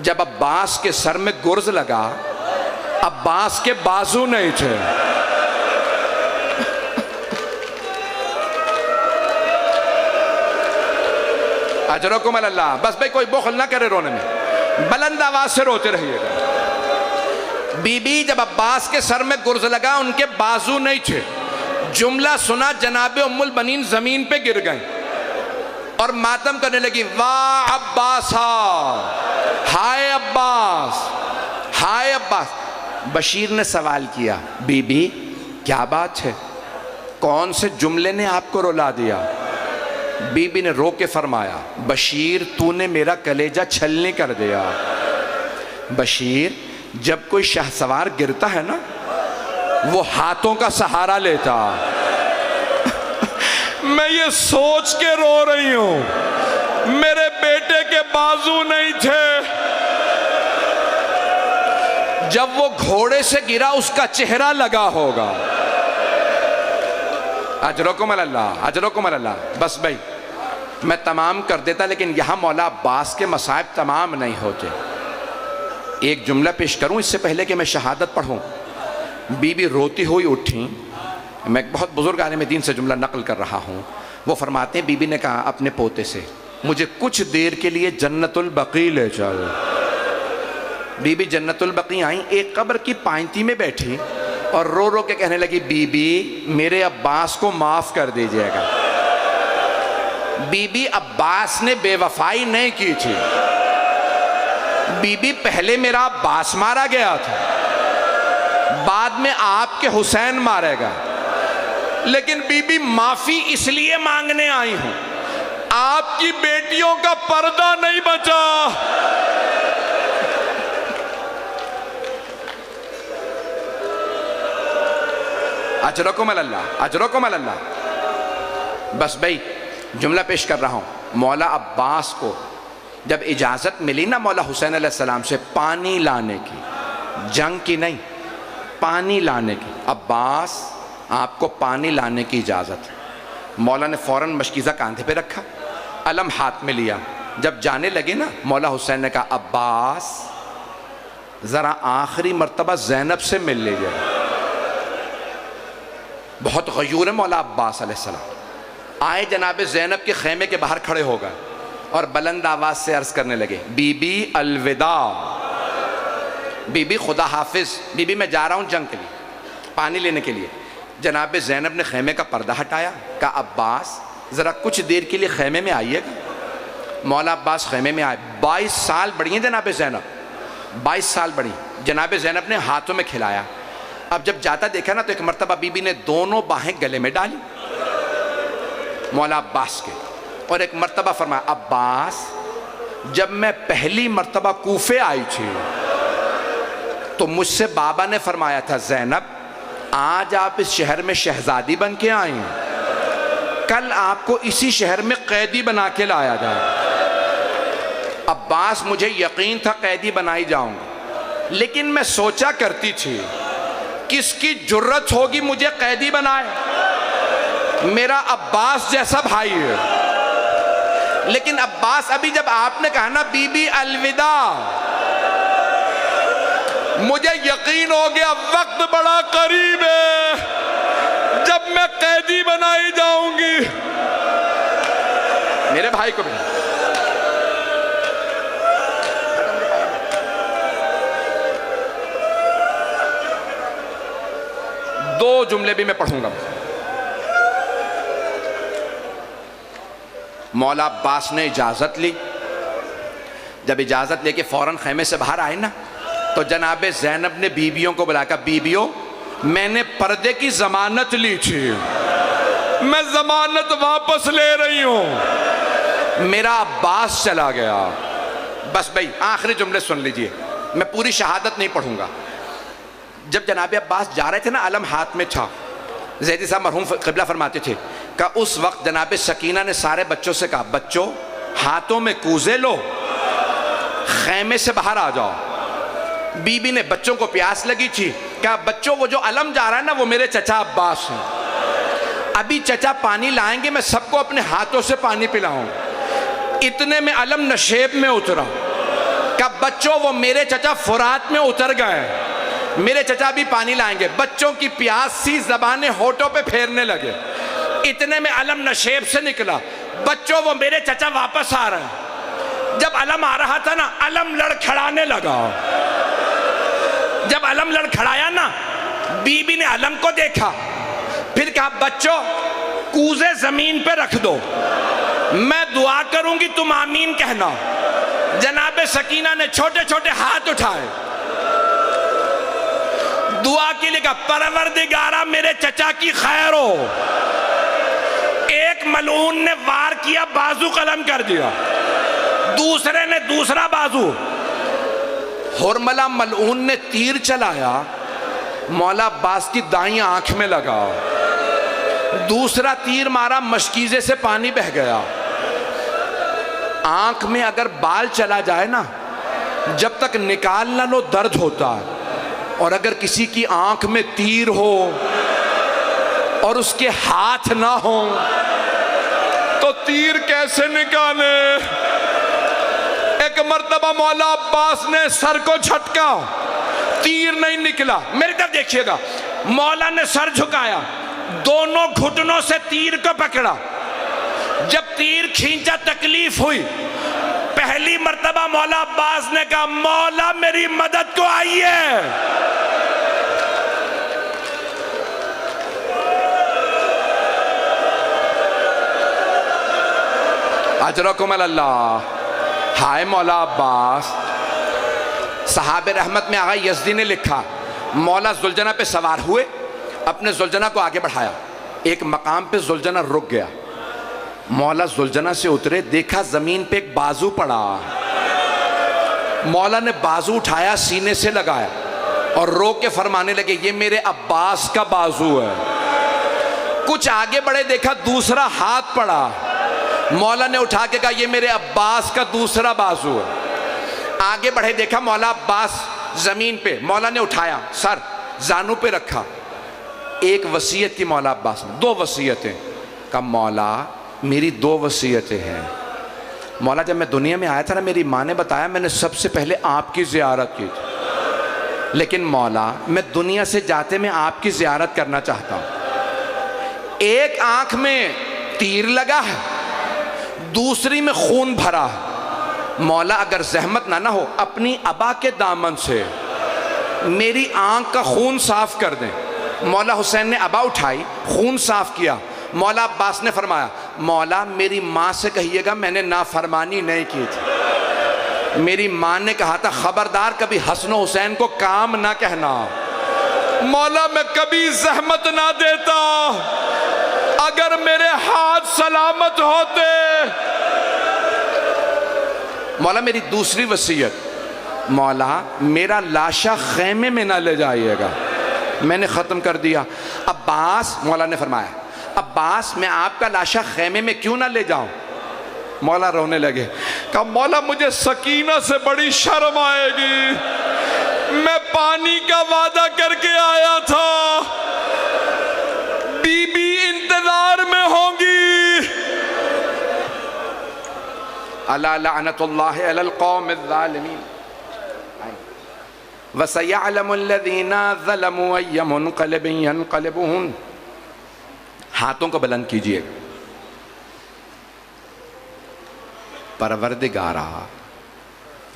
جب عباس کے سر میں گرز لگا عباس کے بازو نہیں تھے۔ اجرکم اللہ۔ بس بھائی کوئی بخل نہ کرے رونے میں، بلند آواز سے روتے رہیے گا۔ بی بی جب عباس کے سر میں گرز لگا ان کے بازو نہیں تھے، جملہ سنا جناب ام البنین زمین پہ گر گئیں اور ماتم کرنے لگی، واہ عباسا، ہائے عباس، ہائے عباس۔ بشیر نے سوال کیا، بی بی کیا بات ہے، کون سے جملے نے آپ کو رلا دیا؟ بی بی نے رو کے فرمایا، بشیر تو نے میرا کلیجہ چھلنی کر دیا۔ بشیر جب کوئی شہسوار گرتا ہے نا وہ ہاتھوں کا سہارا لیتا، میں یہ سوچ کے رو رہی ہوں میرے بیٹے کے بازو نہیں تھے، جب وہ گھوڑے سے گرا اس کا چہرہ لگا ہوگا۔ اجرکم اللہ، اجرکم اللہ۔ بس بھائی میں تمام کر دیتا لیکن یہاں مولا عباس کے مصائب تمام نہیں ہوتے۔ ایک جملہ پیش کروں اس سے پہلے کہ میں شہادت پڑھوں۔ بی بی روتی ہوئی اٹھیں، میں ایک بہت بزرگ عالم دین سے جملہ نقل کر رہا ہوں، وہ فرماتے ہیں بی بی نے کہا اپنے پوتے سے، مجھے کچھ دیر کے لیے جنت البقیع لے جاؤ۔ بی بی جنت البقیع آئیں، ایک قبر کی پائنتی میں بیٹھی اور رو رو کے کہنے لگی، بی بی میرے عباس کو معاف کر دیجئے گا۔ بی بی عباس نے بے وفائی نہیں کی تھی، بی بی پہلے میرا عباس مارا گیا تھا، بعد میں آپ کے حسین مارے گا، لیکن بی بی معافی اس لیے مانگنے آئی ہوں آپ کی بیٹیوں کا پردہ نہیں بچا۔ اجرکم اللہ، اجرکم اللہ۔ بس بھائی جملہ پیش کر رہا ہوں، مولا عباس کو جب اجازت ملی نا مولا حسین علیہ السلام سے پانی لانے کی، جنگ کی نہیں، پانی لانے کی، عباس آپ کو پانی لانے کی اجازت۔ مولا نے فوراً مشکیزہ کاندھے پہ رکھا، علم ہاتھ میں لیا، جب جانے لگے نا مولا حسین نے کہا، عباس ذرا آخری مرتبہ زینب سے مل لیجئے۔ بہت غیور ہے مولا عباس علیہ السلام، آئے جناب زینب کے خیمے کے باہر کھڑے ہو گئے اور بلند آواز سے عرض کرنے لگے، بی بی الوداع، بی بی خدا حافظ، بی بی میں جا رہا ہوں جنگ کے لیے، پانی لینے کے لیے۔ جناب زینب نے خیمے کا پردہ ہٹایا، کہا عباس ذرا کچھ دیر کے لیے خیمے میں آئیے گا۔ مولا عباس خیمے میں آئے، 22 سال بڑی ہیں جناب زینب، 22 سال بڑی۔ جناب زینب نے ہاتھوں میں کھلایا، اب جب جاتا دیکھا نا تو ایک مرتبہ بی بی نے دونوں باہیں گلے میں ڈالی مولا عباس کے، اور ایک مرتبہ فرمایا، عباس جب میں پہلی مرتبہ کوفے آئی تھی تو مجھ سے بابا نے فرمایا تھا، زینب آج آپ اس شہر میں شہزادی بن کے آئی ہیں، کل آپ کو اسی شہر میں قیدی بنا کے لایا جائے۔ عباس مجھے یقین تھا قیدی بنائی جاؤں گا، لیکن میں سوچا کرتی تھی کس کی جرت ہوگی مجھے قیدی بنائے، میرا عباس جیسا بھائی ہے. لیکن عباس ابھی جب آپ نے کہا نا بی بی الوداع، مجھے یقین ہو گیا وقت بڑا قریب ہے جب میں قیدی بنائی جاؤں گی. میرے بھائی کو بھی 2 جملے بھی میں پڑھوں گا. مولا عباس نے اجازت لی. جب اجازت لے کے فوراً خیمے سے باہر آئے نا تو جناب زینب نے بیویوں کو بلا کر بیویوں میں نے پردے کی ضمانت لی تھی، میں ضمانت واپس لے رہی ہوں. میرا عباس چلا گیا. بس بھائی آخری جملے سن لیجئے، میں پوری شہادت نہیں پڑھوں گا. جب جناب عباس جا رہے تھے نا علم ہاتھ میں تھا. زیدی صاحب مرحوم قبلہ فرماتے تھے کہ اس وقت جناب سکینہ نے سارے بچوں سے کہا بچوں ہاتھوں میں کوزے لو، خیمے سے باہر آ جاؤ. بی بی نے بچوں کو پیاس لگی تھی، کہا بچوں وہ جو علم جا رہا ہے نا وہ میرے چچا عباس ہیں، ابھی چچا پانی لائیں گے، میں سب کو اپنے ہاتھوں سے پانی پلاؤں. اتنے میں علم نشیب میں اترا. کہا بچوں وہ میرے چچا فرات میں اتر گئے، میرے چچا بھی پانی لائیں گے. بچوں کی پیاس سی زبانیں ہونٹوں پہ پھیرنے لگے. اتنے میں علم نشیب سے نکلا، بچوں وہ میرے چچا واپس آ رہے ہیں. جب علم آ رہا تھا نا علم لڑکھڑانے لگا. جب علم لڑکھڑایا نا بی بی نے علم کو دیکھا، پھر کہا بچوں کوزے زمین پہ رکھ دو، میں دعا کروں گی تم آمین کہنا. جناب سکینہ نے چھوٹے چھوٹے ہاتھ اٹھائے، دعا کے لئے کہا پروردگارہ میرے چچا کی خیر ہو. ایک ملعون نے وار کیا، بازو قلم کر دیا. دوسرے نے دوسرا بازو. حرملہ ملعون نے تیر چلایا، مولا عباس کی دائیں آنکھ میں لگا. دوسرا تیر مارا، مشکیزے سے پانی بہہ گیا. آنکھ میں اگر بال چلا جائے نا جب تک نکال نہ لو درد ہوتا ہے، اور اگر کسی کی آنکھ میں تیر ہو اور اس کے ہاتھ نہ ہو تو تیر کیسے نکالے. ایک مرتبہ مولا عباس نے سر کو جھٹکا، تیر نہیں نکلا. میری طرف دیکھیے گا، مولا نے سر جھکایا، دونوں گھٹنوں سے تیر کو پکڑا. جب تیر کھینچا تکلیف ہوئی. پہلی مرتبہ مولا عباس نے کہا مولا میری مدد کو آئیے. اجرکم اللہ. ہائے مولا عباس. صحابہ رحمت میں آغا یزدی نے لکھا مولا ذوالجنہ پہ سوار ہوئے، اپنے ذوالجنہ کو آگے بڑھایا. ایک مقام پہ ذوالجنہ رک گیا. مولا ذوالجنہ سے اترے، دیکھا زمین پہ ایک بازو پڑا. مولا نے بازو اٹھایا، سینے سے لگایا اور رو کے فرمانے لگے یہ میرے عباس کا بازو ہے. کچھ آگے بڑھے، دیکھا دوسرا ہاتھ پڑا. مولا نے اٹھا کے کہا یہ میرے عباس کا دوسرا بازو ہے. آگے بڑھے، دیکھا مولا عباس زمین پہ. مولا نے اٹھایا، سر زانو پہ رکھا. ایک وصیت کی مولا عباس نے، 2 وصیتیں. کہا مولا میری 2 وصیتیں ہیں. مولا جب میں دنیا میں آیا تھا نا میری ماں نے بتایا میں نے سب سے پہلے آپ کی زیارت کی تھی، لیکن مولا میں دنیا سے جاتے میں آپ کی زیارت کرنا چاہتا ہوں. ایک آنکھ میں تیر لگا ہے، دوسری میں خون بھرا ہے. مولا اگر زحمت نہ ہو اپنی ابا کے دامن سے میری آنکھ کا خون صاف کر دیں. مولا حسین نے ابا اٹھائی، خون صاف کیا. مولا عباس نے فرمایا مولا میری ماں سے کہیے گا میں نے نافرمانی نہیں کی تھی. میری ماں نے کہا تھا خبردار کبھی حسن و حسین کو کام نہ کہنا. مولا میں کبھی زحمت نہ دیتا اگر میرے ہاتھ سلامت ہوتے. مولا میری دوسری وصیت، مولا میرا لاشا خیمے میں نہ لے جائیے گا. میں نے ختم کر دیا. عباس، مولا نے فرمایا عباس میں آپ کا لاشا خیمے میں کیوں نہ لے جاؤں. مولا رونے لگے. کہا مولا مجھے سکینہ سے بڑی شرم آئے گی، میں پانی کا وعدہ کر کے آیا تھا، بی بی انتظار میں الا لعنت اللہ علی القوم الظالمین۔ وَسَيَعْلَمُ الَّذِينَ ظَلَمُوا أَيَّ مُنْقَلِبٍ يَنْقَلِبُونَ۔ ہاتھوں کو بلند کیجئے۔ پروردگارا،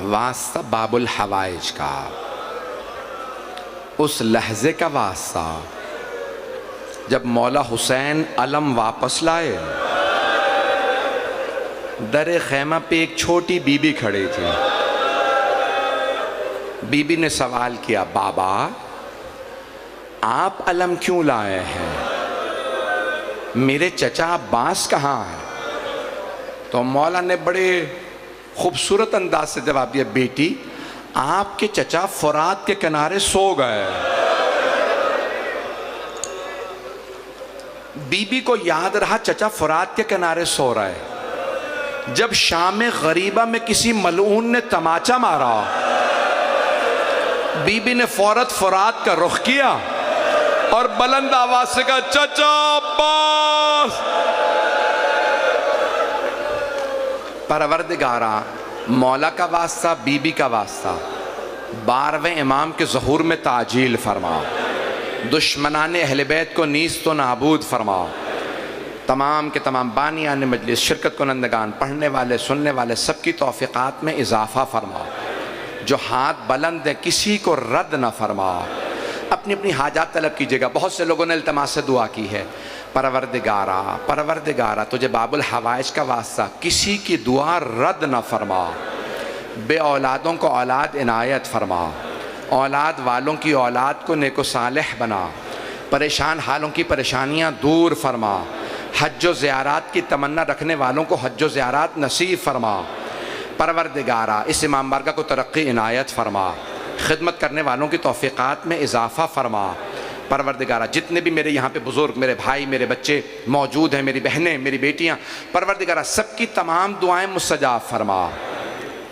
واسطہ باب الحوائج کا، اس لحظے کا واسطہ جب مولا حسین علم واپس لائے، در خیمہ پہ ایک چھوٹی بی بی کھڑی تھی۔ بی بی نے سوال کیا، بابا آپ علم کیوں لائے ہیں؟ میرے چچا عباس کہاں ہیں؟ تو مولا نے بڑے خوبصورت انداز سے جواب دیا، بیٹی آپ کے چچا فرات کے کنارے سو گئے۔ بی بی کو یاد رہا چچا فرات کے کنارے سو رہا ہے۔ جب شام غریبہ میں کسی ملعون نے تماچا مارا، بی بی نے فوراً فرات کا رخ کیا اور بلند آواز سے کہا، چچا عباس۔ پروردگارا، مولا کا واسطہ، بی بی کا واسطہ، 12ویں امام کے ظہور میں تعجیل فرما، دشمنان اہل بیت کو نیست و نابود فرما، تمام کے تمام بانیان مجلس، شرکت کنندگان، پڑھنے والے، سننے والے، سب کی توفیقات میں اضافہ فرما۔ جو ہاتھ بلند ہے کسی کو رد نہ فرما۔ اپنی اپنی حاجات طلب کیجئے گا۔ بہت سے لوگوں نے التماس سے دعا کی ہے، پروردگارا تجھے باب الحوائج کا واسطہ کسی کی دعا رد نہ فرما۔ بے اولادوں کو اولاد عنایت فرما، اولاد والوں کی اولاد کو نیک و صالح بنا، پریشان حالوں کی پریشانیاں دور فرما، حج و زیارات کی تمنا رکھنے والوں کو حج و زیارات نصیب فرما۔ پروردگارا، اس امام بارگاہ کو ترقی عنایت فرما، خدمت کرنے والوں کی توفیقات میں اضافہ فرما۔ پروردگارا، جتنے بھی میرے یہاں پہ بزرگ، میرے بھائی، میرے بچے موجود ہیں، میری بہنیں، میری بیٹیاں، پروردگارا سب کی تمام دعائیں مستجاب فرما۔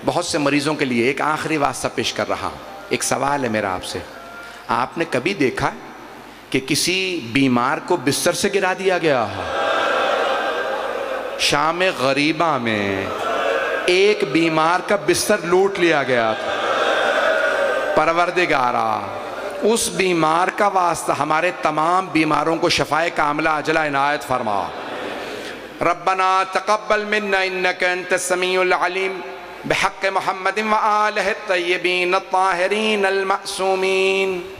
بہت سے مریضوں کے لیے ایک آخری واسطہ پیش کر رہا ہوں۔ ایک سوال ہے میرا آپ سے، آپ نے کبھی دیکھا کہ کسی بیمار کو بستر سے گرا دیا گیا ہے؟ شام غریبہ میں ایک بیمار کا بستر لوٹ لیا گیا تھا۔ پروردگارا، اس بیمار کا واسطہ ہمارے تمام بیماروں کو شفائے کاملہ عاجلہ عنایت فرما۔ ربنا تقبل منا انک انت السمیع العلیم، بحق محمد وآلہ الطیبین الطاہرین المعصومین۔